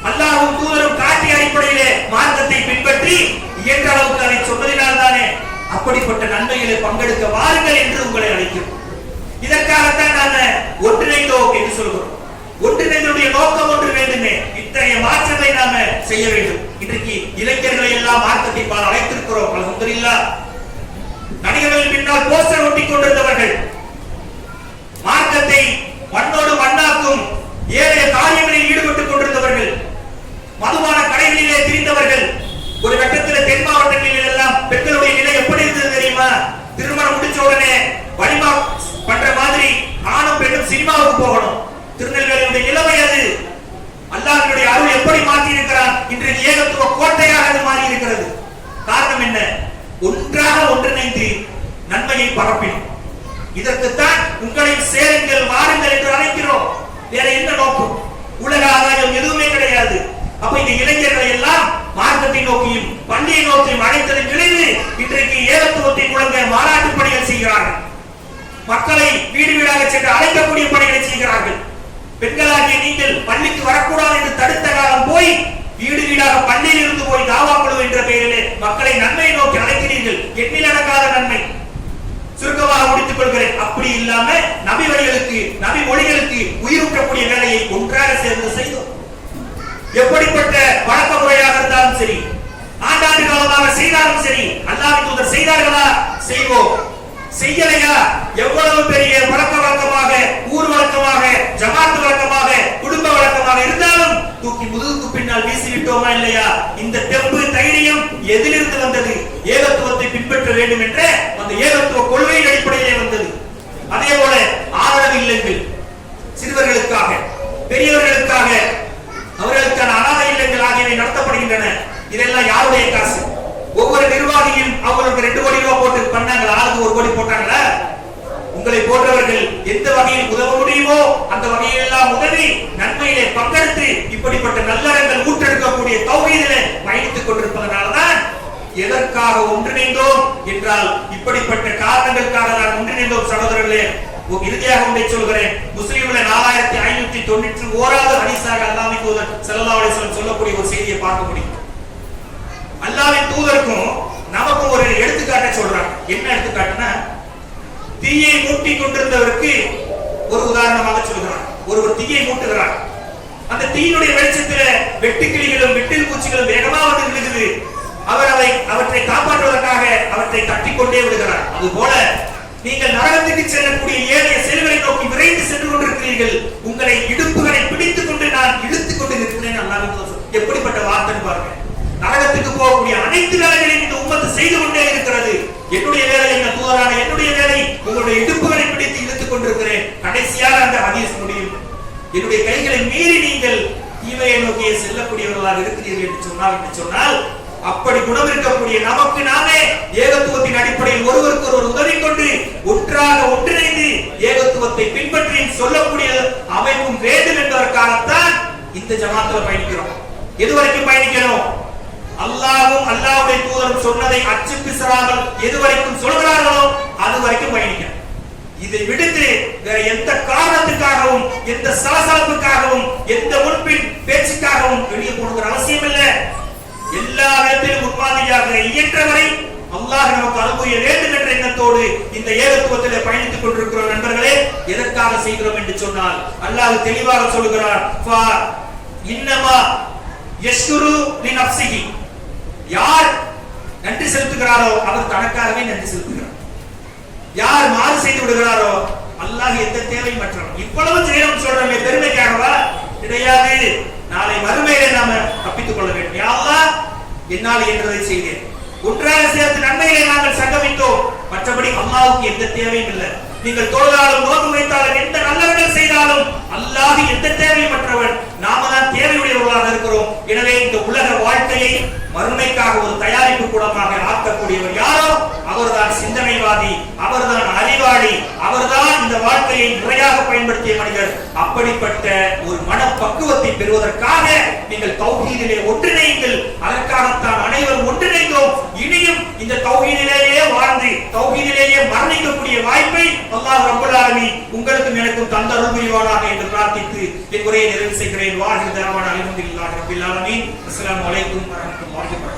அல்லாஹ்வும் தூதரும் காட்டிய அடிப்படையிலே மார்க்கத்தை பின்பற்றி இயன்ற அளவுக்கு அதை சொன்னதினால் தானே. அப்படிப்பட்ட நன்மைகளை பங்கெடுக்க வாருங்கள் என்று உங்களை அழைக்கிறோம். இதற்காகத்தான் நாங்கள் ஒன்றிணைந்தோம் என்று சொல்கிறோம். ஒன்றிணைந்தனுடைய நோக்கம் ஒன்று வேண்டுமே, இத்தகைய மாற்றத்தை நாம செய்ய வேண்டும். இன்றைக்கு இளைஞர்களை எல்லாம் மார்க்கத்தின் பால் அழைத்திருக்கிறோம். அல்ஹம்துலில்லாஹ். நடிகர்கள் பின்னால் போஸ்டர் ஒட்டிக் கொண்டிருந்தவர்கள், மார்க்கத்தை மண்ணோடு மண்ணாக்கும் ஏழைய காரியங்களில் ஈடுபட்டுக் கொண்டிருந்தவர்கள், மதுபான கடைகளிலே திரிந்தவர்கள். ஒரு கட்டத்தில் தென் மாவட்டங்களில் எல்லாம் பெண்களுடைய நிலை எப்படி இருந்தது தெரியுமா? திருமணம் முடிச்ச உடனே வலிமா பண்ற மாதிரி ஆணும் பெண்ணும் சினிமாவுக்கு போகணும். திருநெல்வேலியுடைய நிலைமை அது. அல்லாஹ்வுடைய அருள் எப்படி மாற்றி இருக்கிறார்? இன்றைக்கு ஏகத்துவ கோட்டையாக அது மாறி இருக்கிறது. காரணம் என்ன? ஒன்றிணைந்து நன்மையை பரப்பினோம். இதற்குத்தான் உங்களை சேருங்கள், வாருங்கள் என்று அழைக்கிறோம். வேற என்ன நோக்கம்? உலக ஆதாயம் எதுவுமே கிடையாது. அப்ப இந்த இளைஞர்களை எல்லாம் மார்க்கத்தை நோக்கியும் பள்ளியை நோக்கியும் அழைத்ததன் விளைவு இன்றைக்கு ஏகத்துவத்தை முழங்க மாநாட்டு பணிகள் செய்கிறார்கள். மக்களை வீடு வீடாக சென்று அழைக்கக்கூடிய பணிகளை செய்கிறார்கள். பெண்களாகிய நீங்கள் பள்ளிக்கு வரக்கூடாது என்று தடுத்த காலம் போய் வீடு வீடாக பள்ளியில் இருந்து போய் தாவா குழு என்ற பெயரிலே மக்களை நன்மையை நோக்கி அழைக்கிறீர்கள். எண்ணில் அடங்காத நன்மை. சுருக்கமாக முடித்துக் கொள்கிறேன். அப்படி இல்லாம நபி வழிகளுக்கு, நபி மொழிகளுக்கு உயிரூட்டக்கூடிய வேலையை ஒன்றாக சேர்ந்து செய்தோம். எப்படிப்பட்ட வழக்க முறையாக இருந்தாலும் சரி, ஆண்டாண்டு காலமாக செய்தாலும் சரி, அல்லாஹ்வின் தூதர் செய்தார்களா? செய்வோம். செய்யலையா? எவ்வளவு பெரிய வழக்க வழக்கமாக, ஊர் வழக்கமாக, ஜமாத் வழக்கமாக, குடும்ப வழக்கமாக இருந்தாலும் தூக்கி முதுகுக்கு பின்னால் வீசிவிட்டோமா இல்லையா? இந்த தெம்பு தைரியம் எதிலிருந்து வந்தது? ஏகத்துவத்தை பின்பற்ற வேண்டும் என்ற அந்த ஏகத்துவ கொள்கையின் அடிப்படையிலே வந்தது. அதே போல ஆதரவு இல்லங்கள் சிறுவர்களுக்காக, பெரியவர்களுக்காக, அவர்களுக்கான அனாதை இல்லங்கள் ஆகியவை நடத்தப்படுகின்றன. இதெல்லாம் யாருடைய காசு? ஒவ்வொரு நிர்வாகியும் அவங்களுக்கு 2 கோடி ரூபாய் போட்டு பண்ணாங்களா? ஆளுக்கு 1 கோடி போட்டாங்களா? உங்களை போன்றவர்கள் எந்த வகையில் உதவ முடியுமோ அந்த வகையில் எல்லாம் உதவி நன்மையிலே பங்கெடுத்து இப்படிப்பட்ட நல்லறங்கள் ஊற்றெடுக்கக்கூடிய தௌஹீதிலே பயணித்துக் கொண்டிருப்பதனால்தான் எதற்காக ஒன்றிணைந்தோம் என்றால் இப்படிப்பட்ட காரணங்களுக்காக நான் ஒன்றிணைந்தோம். சகோதரர்களே, இறுதியாக ஒன்றை சொல்கிறேன். முஸ்லிம்ல 4591வது ஹதீஸாக அல்லாஹ்வின் தூதர் ஸல்லல்லாஹு அலைஹி வஸல்லம் சொல்லக்கூடிய ஒரு செய்தியை பார்க்க முடியும். அல்லாஹ்வின் தூதருக்கும் நமக்கும் ஒரு எடுத்துக்காட்டை சொல்றாங்க. என்ன எடுத்துக்காட்டுனா, தீயை மூட்டி கொண்டிருந்தவருக்கு ஒரு உதாரணமாக சொல்கிறார். ஒருவர் தீயை மூட்டுகிறார். அந்த தீயினுடைய வெளிச்சத்தில் வெட்டுக்கிளிகளும் வெட்டில் பூச்சிகளும் வேகமா வந்து விழுகுது. அவர் அவற்றை காப்பாற்றுவதற்காக அவற்றை தட்டிக்கொண்டே விடுகிறார். அதுபோல நீங்கள் நரகத்துக்கு செல்லக்கூடிய ஏனைய செயல்களை நோக்கி விரைந்து சென்று கொண்டிருக்கிறீர்கள். உங்களை இடுப்புகளை பிடித்துக் கொண்டு நான் இழுத்துக் கொண்டு இருக்கிறேன். அல்லாஹ் எப்படிப்பட்ட வார்த்தை பாருங்க. நரகத்துக்கு போகக்கூடிய அனைத்து வேலைகளையும் இந்த உம்மத்து செய்து கொண்டே இருக்கிறது. என்னுடைய வேலை என்ன? தூதரான என்னுடைய வேலை உங்களுடைய இடுப்புகளை பிடித்து இழுத்துக் கொண்டிருக்கிறேன். கடைசியாக அந்த ஹதீஸ் முடியும். என்னுடைய கைகளை மீறி நீங்கள் தீமையை நோக்கி செல்லக்கூடியவர்களாக இருக்கிறீர்கள் என்று சொன்னால் அப்படி குணம் இருக்கக்கூடிய நமக்கு நாமே ஏகத்துவத்தின் அடிப்படையில் ஒருவருக்கு ஒருவர் உதவி கொண்டு ஒன்றாக ஒன்றிணைந்து ஏகத்துவத்தை பின்பற்றி சொல்லக்கூடிய அமைப்பும் வேண்டும் என்பதற்காகத்தான் இந்த ஜமாத்தில் பயணிக்கிறோம். எதுவரைக்கும் பயணிக்கிறோம்? அல்லாஹ்வும் அல்லாஹ்வுடைய தூதரும் சொன்னதை அச்சு பிசறாமல் எதுவரைக்கும் சொல்கிறார்களோ அது வரைக்கும் பயணிக்கிறோம். இதை விடுத்து வேற எந்த காரணத்துக்காகவும், எந்த சலசலப்புக்காகவும், எந்த முன்பின் பேச்சுக்காகவும் வெளியே போடுகிற அவசியம் இல்லை. எல்லா விதத்திலும் முன்மாதிரியாக இயன்றவரை அல்லாஹ் நமக்கு அனுபவிய வேண்டும் என்ற எண்ணத்தோடு இந்த ஏகத்துவத்திலே பயணித்துக் கொண்டிருக்கிறோம். நண்பர்களே, எதற்காக செய்கிறோம் என்று சொன்னால் அல்லாஹ் தெளிவாக சொல்கிறார். இன்னமா யஷ்குரு லினஃப்ஸிஹி. யார் நன்றி செலுத்துகிறாரோ அவர் தனக்காகவே நன்றி செலுத்துகிறார். யார் மாறு செய்து விடுகிறாரோ அல்லாஹ் எந்த தேவையும் மற்றவன். இவ்வளவு செய்யணும் சொல்றமே பெருமைக்காகவா? கிடையாது. நாளை மறுமையிலே நாம தப்பித்துக் கொள்ள வேண்டும். யா அல்லாஹ், என்னால் என்றதை செய்தேன். ஒன்றாக சேர்த்து நன்மையிலே நாங்கள் சங்கமித்தோம். மற்றபடி அல்லாஹ்வுக்கு எந்த தேவையும் இல்லை. நீங்கள் தொழுதாலும் நோன்பு வைத்தாலும் எந்த நல்லவர்கள் செய்தாலும் அல்லாஹ் எந்த தேவையும் மற்றவன். நாம தான் தேவையுடையவர்களாக இருக்கிறோம். எனவே இந்த உலக வாழ்க்கையை மறுமைக்காக ஒரு தயாரிப்பு கூடமாக ஆக்கக்கூடியவர் யாரோ அவர்தான் சிந்தனைவாதி, அவர்தான் அறிவாளி, அவர்தான் இந்த வாழ்க்கையை முறையாக பயன்படுத்திய மனிதர். அப்படிப்பட்ட ஒரு மனப்பக்குவத்தை பெறுவதற்காக நீங்கள் தௌஹீதிலே ஒன்றிணையுங்கள். அதற்காகத்தான் அனைவரும் ஒன்றிணைந்தோம். இனியும் இந்த தௌஹீதிலேயே வாழ்ந்து தௌஹீதிலேயே மரணிக்கக்கூடிய வாய்ப்பை அல்லாஹ் ரப்பல் ஆலமீன் உங்களுக்கும் எனக்கும் தந்தருள் புரிவானாக என்று பிரார்த்தித்து என் உரையை நிறைவு செய்கிறேன். வாஹிர் தஅவானா அல்ஹம்துலில்லாஹி ரப்பில் ஆலமீன். அஸ்ஸலாமு அலைக்கும் வரஹ்மத்துல்லாஹி வபரகாத்துஹு.